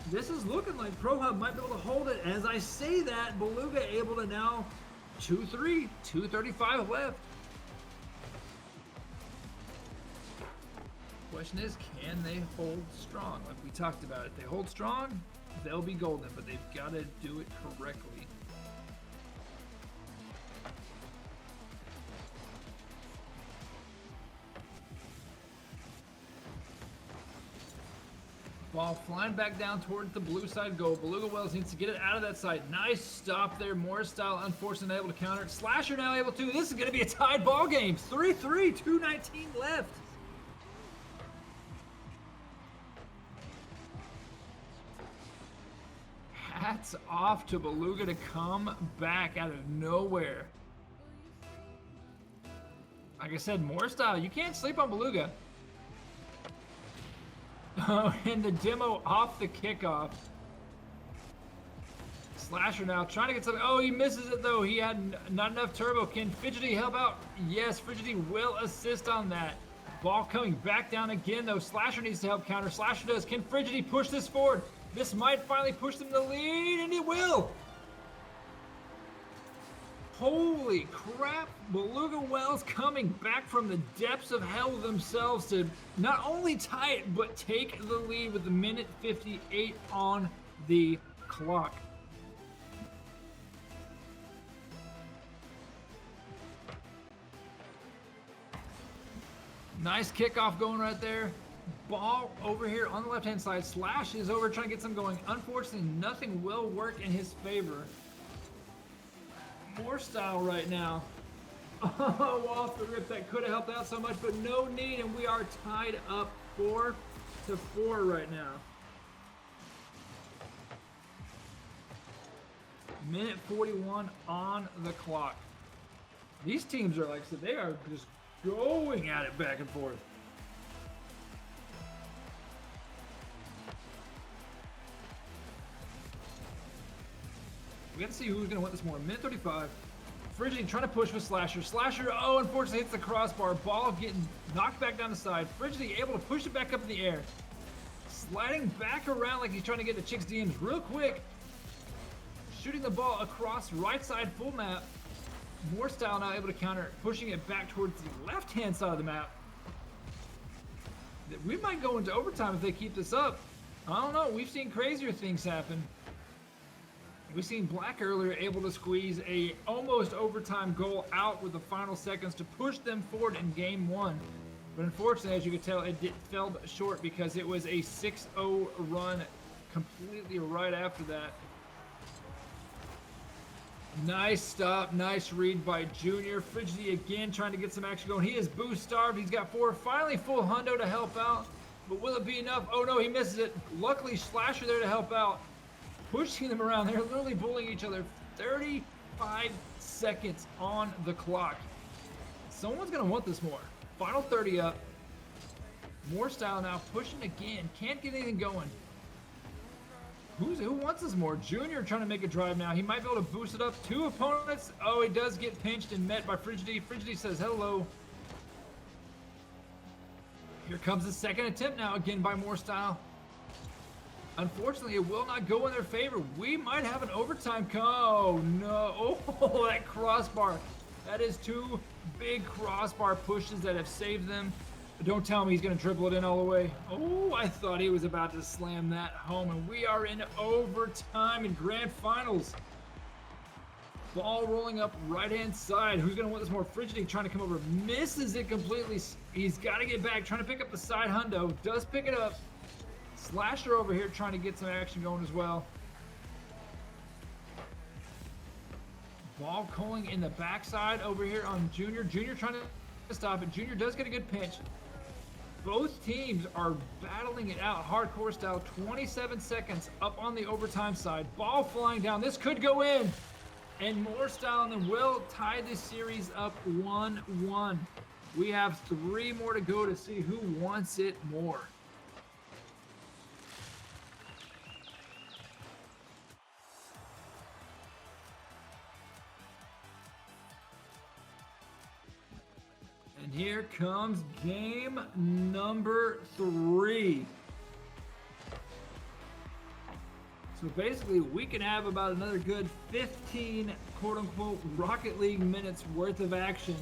This is looking like Pro Hub might be able to hold it. As I say that, Beluga able to now 2-3, 2:35 left. Question is, can they hold strong? Like we talked about, if they hold strong, they'll be golden, but they've got to do it correctly. Ball flying back down towards the blue side goal. Beluga Wells needs to get it out of that side. Nice stop there. Morris style, unfortunately, not able to counter it. Slasher now able to. This is going to be a tied ball game. 3-3, 2:19 left. Hats off to Beluga to come back out of nowhere. Like I said, more style. You can't sleep on Beluga. Oh, and the demo off the kickoff. Slasher now trying to get something. Oh, he misses it though. He had not enough turbo. Can Fidgety help out? Yes, Fidgety will assist on that. Ball coming back down again though. Slasher needs to help counter. Slasher does. Can Fidgety push this forward? This might finally push them to the lead, and he will. Holy crap. Beluga Wells coming back from the depths of hell themselves to not only tie it, but take the lead with the minute 58 on the clock. Nice kickoff going right there. Ball over here on the left-hand side. Slash is over trying to get some going. Unfortunately, nothing will work in his favor. More style right now. Oh, off the rip. That could have helped out so much, but no need, and we are tied up 4-4 right now. Minute 41 on the clock. These teams are, like I said, they are just going at it back and forth. We got to see who's going to win this more. Minute 35. Frigidity trying to push with Slasher. Slasher, oh, unfortunately hits the crossbar. Ball getting knocked back down the side. Frigidity able to push it back up in the air. Sliding back around like he's trying to get the Chick's DMs real quick. Shooting the ball across right side full map. More style now able to counter, pushing it back towards the left-hand side of the map. We might go into overtime if they keep this up. I don't know. We've seen crazier things happen. We've seen Black earlier able to squeeze a almost overtime goal out with the final seconds to push them forward in game one. But unfortunately, as you can tell, it fell short because it was a 6-0 run completely right after that. Nice stop, nice read by Junior. Frigidity again trying to get some action going. He is boost starved. He's got 4. Finally full hundo to help out. But will it be enough? Oh no, he misses it. Luckily, Slasher there to help out. Pushing them around. They're literally bullying each other. 35 seconds on the clock. Someone's going to want this more. Final 30 up. More style now. Pushing again. Can't get anything going. Who wants this more? Junior trying to make a drive now. He might be able to boost it up. 2 opponents. Oh, he does get pinched and met by Frigidity. Frigidity says hello. Here comes the second attempt now, again by More Style. Unfortunately, it will not go in their favor. We might have an overtime come. Oh, no. Oh, that crossbar. That is 2 big crossbar pushes that have saved them. Don't tell me he's going to dribble it in all the way. Oh, I thought he was about to slam that home. And we are in overtime in grand finals. Ball rolling up right-hand side. Who's going to want this more? Frigidity trying to come over. Misses it completely. He's got to get back. Trying to pick up the side hundo. Does pick it up. Slasher over here trying to get some action going as well. Ball calling in the backside over here on Junior. Junior trying to stop it. Junior does get a good pinch. Both teams are battling it out hardcore style. 27 seconds up on the overtime side. Ball flying down. This could go in. And More Style and then will tie this series up 1-1. We have 3 more to go to see who wants it more. And here comes game number 3. So basically, we can have about another good 15 quote-unquote Rocket League minutes worth of action.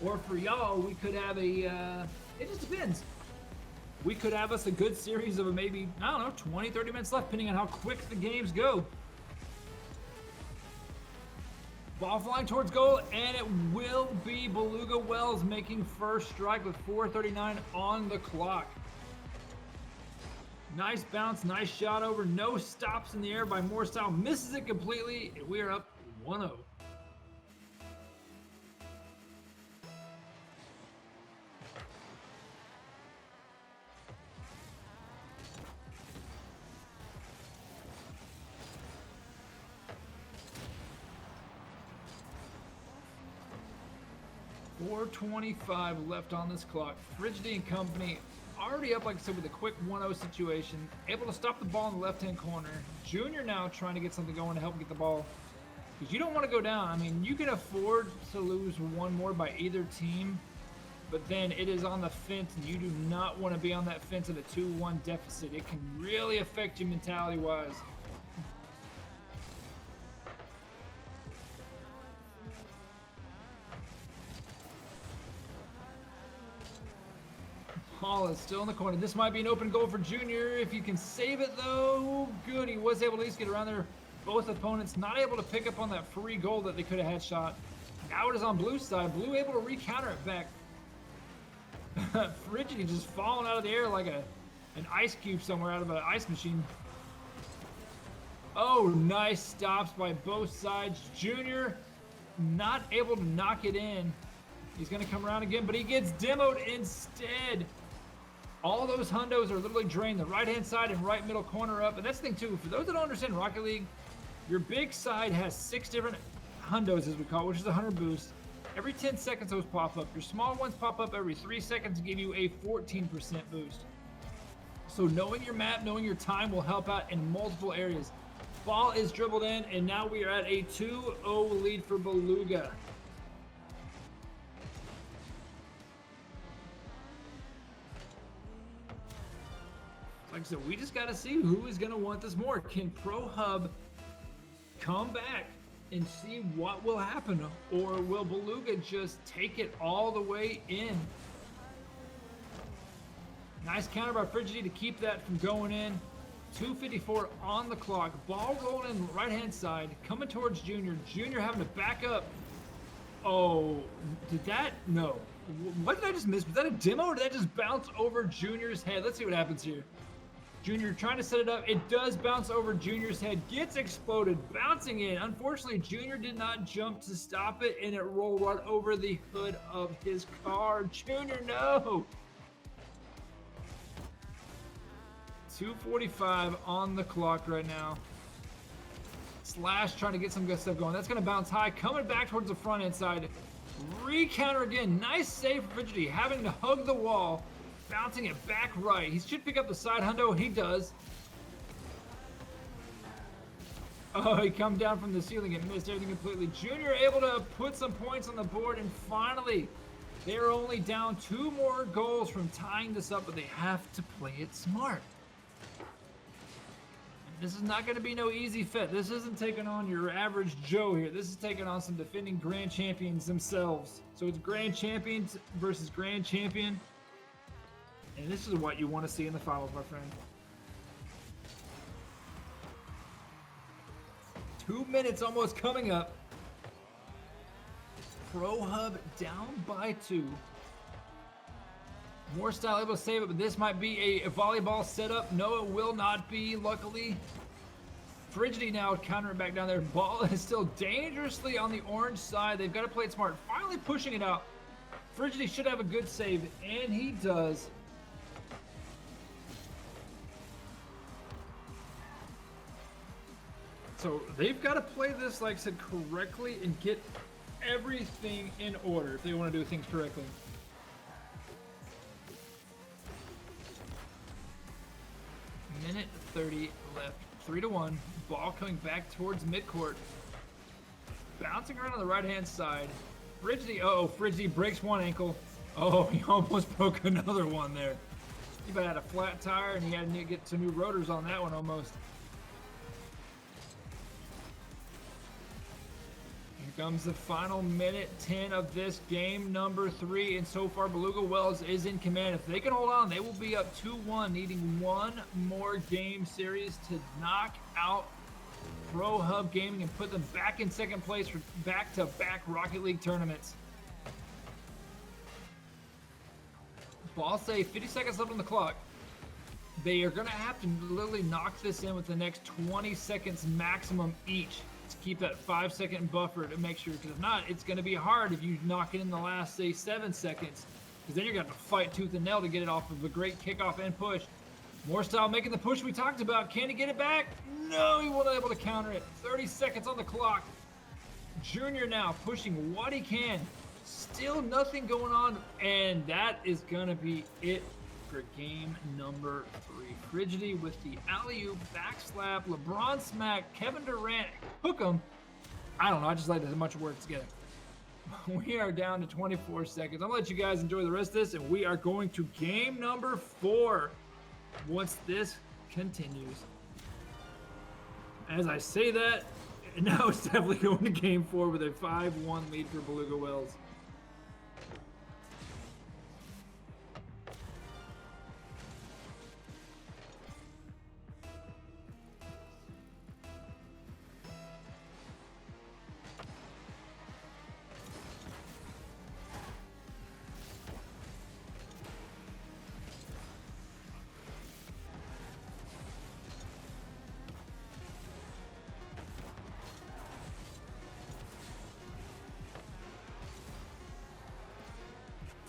Or for y'all, we could have a, it just depends. We could have us a good series of maybe, I don't know, 20, 30 minutes left, depending on how quick the games go. Ball flying towards goal, and it will be Beluga Wells making first strike with 4:39 on the clock. Nice bounce, nice shot over. No stops in the air by More Style. Misses it completely, and we are up 1-0. 4:25 left on this clock. Frigidi and company already up, like I said, with a quick 1-0 situation. Able to stop the ball in the left-hand corner. Junior now trying to get something going to help get the ball. Because you don't want to go down. I mean, you can afford to lose one more by either team. But then it is on the fence, and you do not want to be on that fence at a 2-1 deficit. It can really affect you mentality-wise. Ball is still in the corner. This might be an open goal for Junior. If you can save it, though, good. He was able to at least get around there. Both opponents not able to pick up on that free goal that they could have had shot. Now it is on Blue's side. Blue able to re-counter it back. Frigidi just falling out of the air like an ice cube somewhere out of an ice machine. Oh, nice stops by both sides. Junior not able to knock it in. He's going to come around again, but he gets demoed instead. All those hundos are literally drained. The right-hand side and right middle corner up. And that's the thing, too. For those that don't understand Rocket League, your big side has 6 different hundos, as we call it, which is a 100 boost. Every 10 seconds, those pop up. Your small ones pop up every 3 seconds to give you a 14% boost. So knowing your map, knowing your time will help out in multiple areas. Ball is dribbled in, and now we are at a 2-0 lead for Beluga. Like I said, we just got to see who is going to want this more. Can Pro Hub come back and see what will happen? Or will Beluga just take it all the way in? Nice counter by Frigidi to keep that from going in. 2:54 on the clock. Ball rolling in the right-hand side. Coming towards Junior. Junior having to back up. Oh, did that? No. What did I just miss? Was that a demo or did that just bounce over Junior's head? Let's see what happens here. Junior trying to set it up. It does bounce over Junior's head. Gets exploded. Bouncing in. Unfortunately, Junior did not jump to stop it, and it rolled right over the hood of his car. Junior, no! 2:45 on the clock right now. Slash trying to get some good stuff going. That's going to bounce high. Coming back towards the front end side. Re-counter again. Nice save for Frigidi. Having to hug the wall. Bouncing it back right. He should pick up the side hundo. He does. Oh, he come down from the ceiling and missed everything completely. Junior able to put some points on the board, and finally, they're only down 2 more goals from tying this up, but they have to play it smart. This is not going to be no easy fit. This isn't taking on your average Joe here. This is taking on some defending grand champions themselves. So it's grand champions versus grand champion. And this is what you want to see in the finals, my friend. 2 minutes almost coming up. Pro Hub down by 2. More style able to save it, but this might be a volleyball setup. No, it will not be, luckily. Frigidi now countering back down there. Ball is still dangerously on the orange side. They've got to play it smart. Finally pushing it out. Frigidi should have a good save, and he does. So they've got to play this, like I said, correctly and get everything in order if they want to do things correctly. Minute 30 left. 3-1. Ball coming back towards midcourt. Bouncing around on the right-hand side. Frigidi, Frigidi breaks one ankle. Oh, he almost broke another one there. He about had a flat tire, and he had to get some new rotors on that one almost. Here comes the final minute 10 of this game number 3, and so far Beluga Wells is in command. If they can hold on, they will be up 2-1, needing one more game series to knock out Pro Hub Gaming and put them back in second place for back-to-back Rocket League tournaments. Ball save, 50 seconds left on the clock. They are going to have to literally knock this in with the next 20 seconds maximum each. Keep that 5-second buffer to make sure, because if not, it's going to be hard if you knock it in the last, say, 7 seconds, because then you're going to have to fight tooth and nail to get it off of a great kickoff and push. More style making the push we talked about. Can he get it back? No, he wasn't able to counter it. 30 seconds on the clock. Junior now pushing what he can. Still nothing going on, and that is gonna be it for game number 3. Frigidity with the alley-oop, backslap, LeBron smack, Kevin Durant hook 'em. I don't know, I just like that much work together. We are down to 24 seconds. I'm gonna let you guys enjoy the rest of this, and we are going to game number 4 once this continues. As I say that, now it's definitely going to game 4 with a 5-1 lead for Beluga Wells.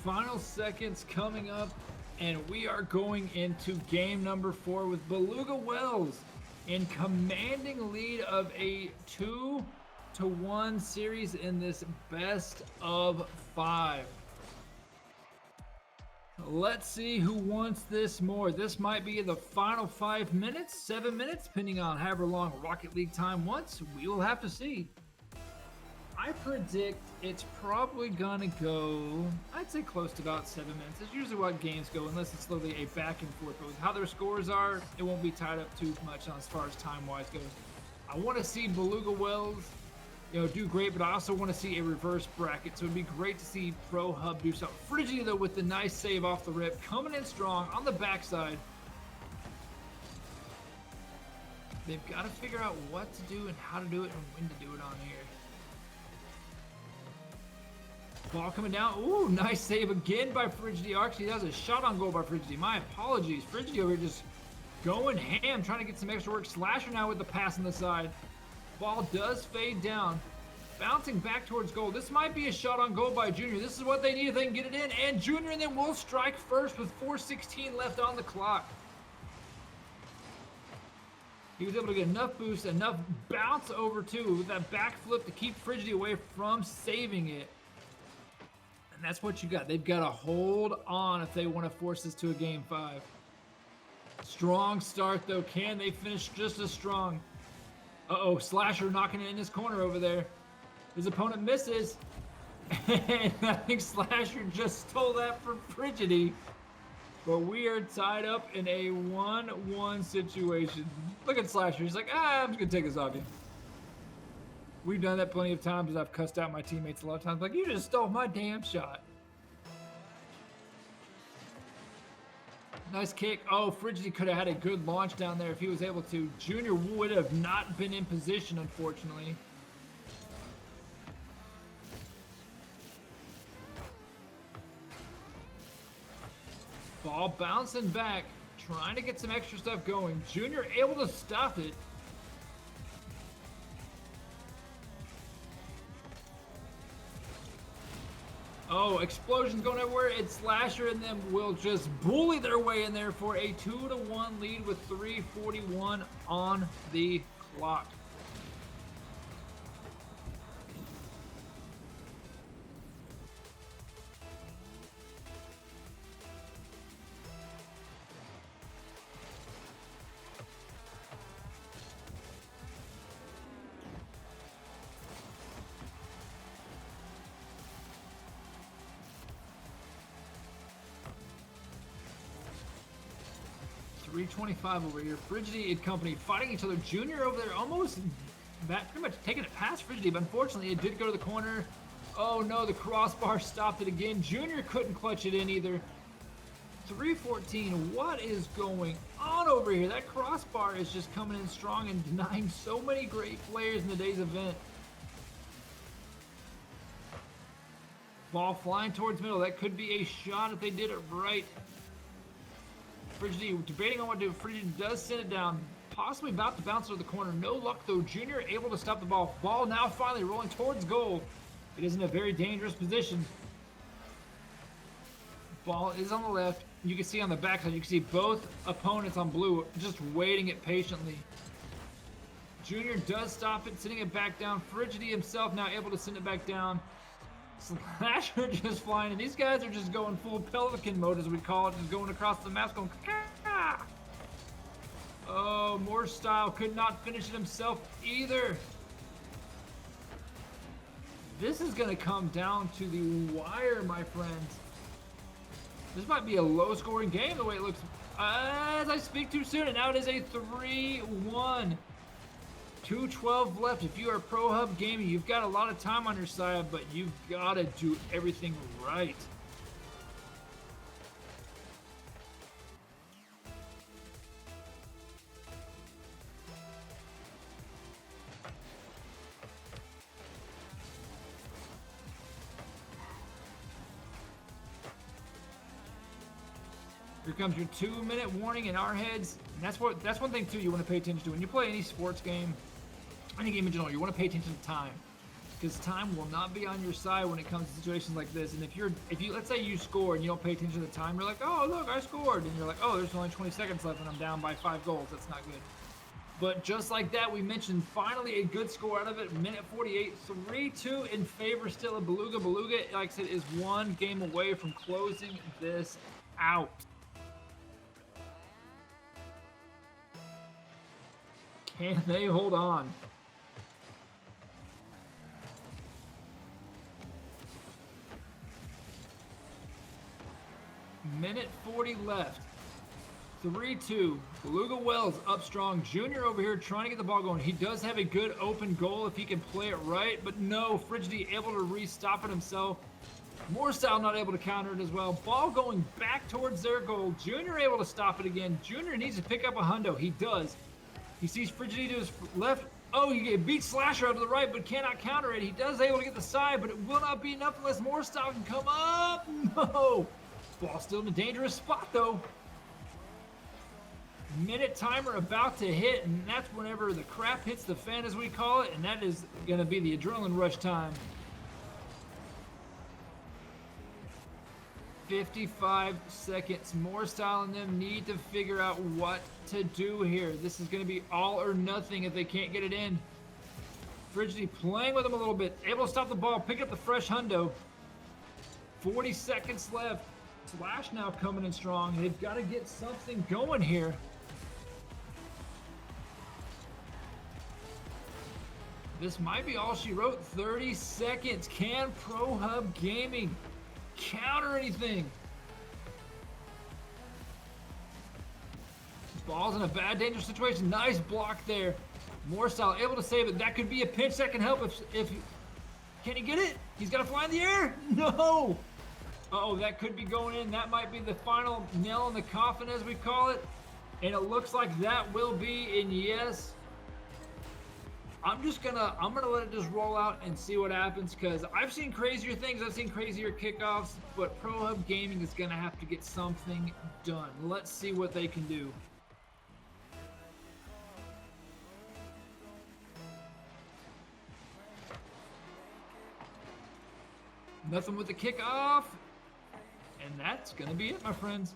Final seconds coming up, and we are going into game number 4 with Beluga Wells in commanding lead of a 2-1 series in this best of 5. Let's see who wants this more. This might be the final 5 minutes, 7 minutes, depending on however long Rocket League time wants. We will have to see. I predict it's probably gonna go, I'd say close to about 7 minutes. It's usually what games go, unless it's literally a back and forth. But with how their scores are, it won't be tied up too much as far as time-wise goes. I want to see Beluga Wells, do great, but I also want to see a reverse bracket. So it'd be great to see Pro Hub do something. Frigidity, though, with the nice save off the rip, coming in strong on the backside. They've got to figure out what to do and how to do it and when to do it on here. Ball coming down. Ooh, nice save again by Frigidity. Actually, that was a shot on goal by Frigidity. My apologies. Frigidity over here just going ham, trying to get some extra work. Slasher now with the pass on the side. Ball does fade down. Bouncing back towards goal. This might be a shot on goal by Junior. This is what they need if they can get it in. And Junior and then will strike first with 4:16 left on the clock. He was able to get enough boost, enough bounce over too with that backflip to keep Frigidity away from saving it. And that's what you got. They've got to hold on if they want to force this to a game 5. Strong start, though. Can they finish just as strong? Uh-oh, Slasher knocking it in his corner over there. His opponent misses. And I think Slasher just stole that from Frigidity. But we are tied up in a 1-1 situation. Look at Slasher. He's like, I'm just going to take this off you. We've done that plenty of times as I've cussed out my teammates a lot of times. Like, you just stole my damn shot. Nice kick. Oh, Frigidity could have had a good launch down there if he was able to. Junior would have not been in position, unfortunately. Ball bouncing back, trying to get some extra stuff going. Junior able to stop it. Oh, explosions going everywhere. It's Slasher and them will just bully their way in there for a 2-1 lead with 3:41 on the clock. .325 over here. Frigidity and company fighting each other. Junior over there almost pretty much taking it past Frigidity, but unfortunately it did go to the corner. Oh no, the crossbar stopped it again. Junior couldn't clutch it in either. 3:14. What is going on over here? That crossbar is just coming in strong and denying so many great players in today's event. Ball flying towards middle. That could be a shot if they did it right. Frigidity debating on what to do. Frigidity does send it down. Possibly about to bounce to the corner. No luck though. Junior able to stop the ball. Ball now finally rolling towards goal. It is in a very dangerous position. Ball is on the left. You can see on the backside, you can see both opponents on blue just waiting it patiently. Junior does stop it, sending it back down. Frigidity himself now able to send it back down. Slasher just flying, and these guys are just going full pelican mode, as we call it, just going across the map, going caw. Oh, more style could not finish it himself either. This is going to come down to the wire, my friends. This might be a low-scoring game the way it looks as I speak too soon, and now it is a 3-1. 2:12 left. If you are Pro Hub Gaming, you've got a lot of time on your side, but you've got to do everything right. Here comes your 2-minute warning in our heads. And that's one thing too you want to pay attention to. When you play any sports game, any game in general, you want to pay attention to time. Because time will not be on your side when it comes to situations like this. And if you let's say you score and you don't pay attention to the time, you're like, oh look, I scored. And you're like, oh, there's only 20 seconds left and I'm down by 5 goals. That's not good. But just like that, we mentioned finally a good score out of it. Minute 48, 3-2 in favor still of Beluga. Beluga, like I said, is one game away from closing this out. Can they hold on? Minute 40 left. 3-2. Beluga Wells up strong. Junior over here trying to get the ball going. He does have a good open goal if he can play it right, but no, Frigidi able to re-stop it himself. Moorstyle not able to counter it as well. Ball going back towards their goal. Junior able to stop it again. Junior needs to pick up a hundo. He does. He sees Frigidi to his left. Oh, he beats Slasher out to the right, but cannot counter it. He does able to get the side, but it will not be enough unless Moorstyle can come up. No. Ball still in a dangerous spot, though. Minute timer about to hit, and that's whenever the crap hits the fan, as we call it, and that is going to be the adrenaline rush time. 55 seconds. Moorstyle and them need to figure out what to do here. This is going to be all or nothing if they can't get it in. Frigidi playing with them a little bit. Able to stop the ball. Pick up the fresh hundo. 40 seconds left. Slash now coming in strong. They've got to get something going here. This might be all she wrote. 30 seconds. Can Pro Hub Gaming counter anything? Ball's in a bad, dangerous situation. Nice block there. Moorstyle able to save it. That could be a pinch that can help if can he get it? He's got to fly in the air. No. Uh-oh, that could be going in. That might be the final nail in the coffin, as we call it. And it looks like that will be in. Yes. I'm gonna let it just roll out and see what happens, because I've seen crazier things. I've seen crazier kickoffs, but Pro Hub Gaming is gonna have to get something done. Let's see what they can do. Nothing with the kickoff, and that's gonna be it, my friends.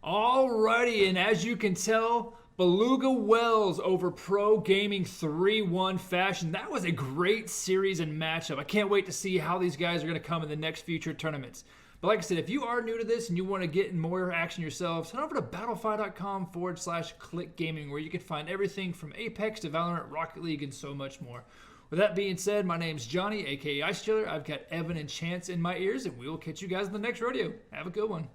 Alrighty, and as you can tell, Beluga Wells over Pro Gaming 3-1 fashion. That was a great series and matchup. I can't wait to see how these guys are going to come in the next future tournaments. But like I said, if you are new to this and you want to get in more action yourselves, head over to battlefy.com/clickgaming, where you can find everything from Apex to Valorant, Rocket League, and so much more. With that being said, my name's Johnny, aka Ice Chiller. I've got Evan and Chance in my ears, and we will catch you guys in the next rodeo. Have a good one.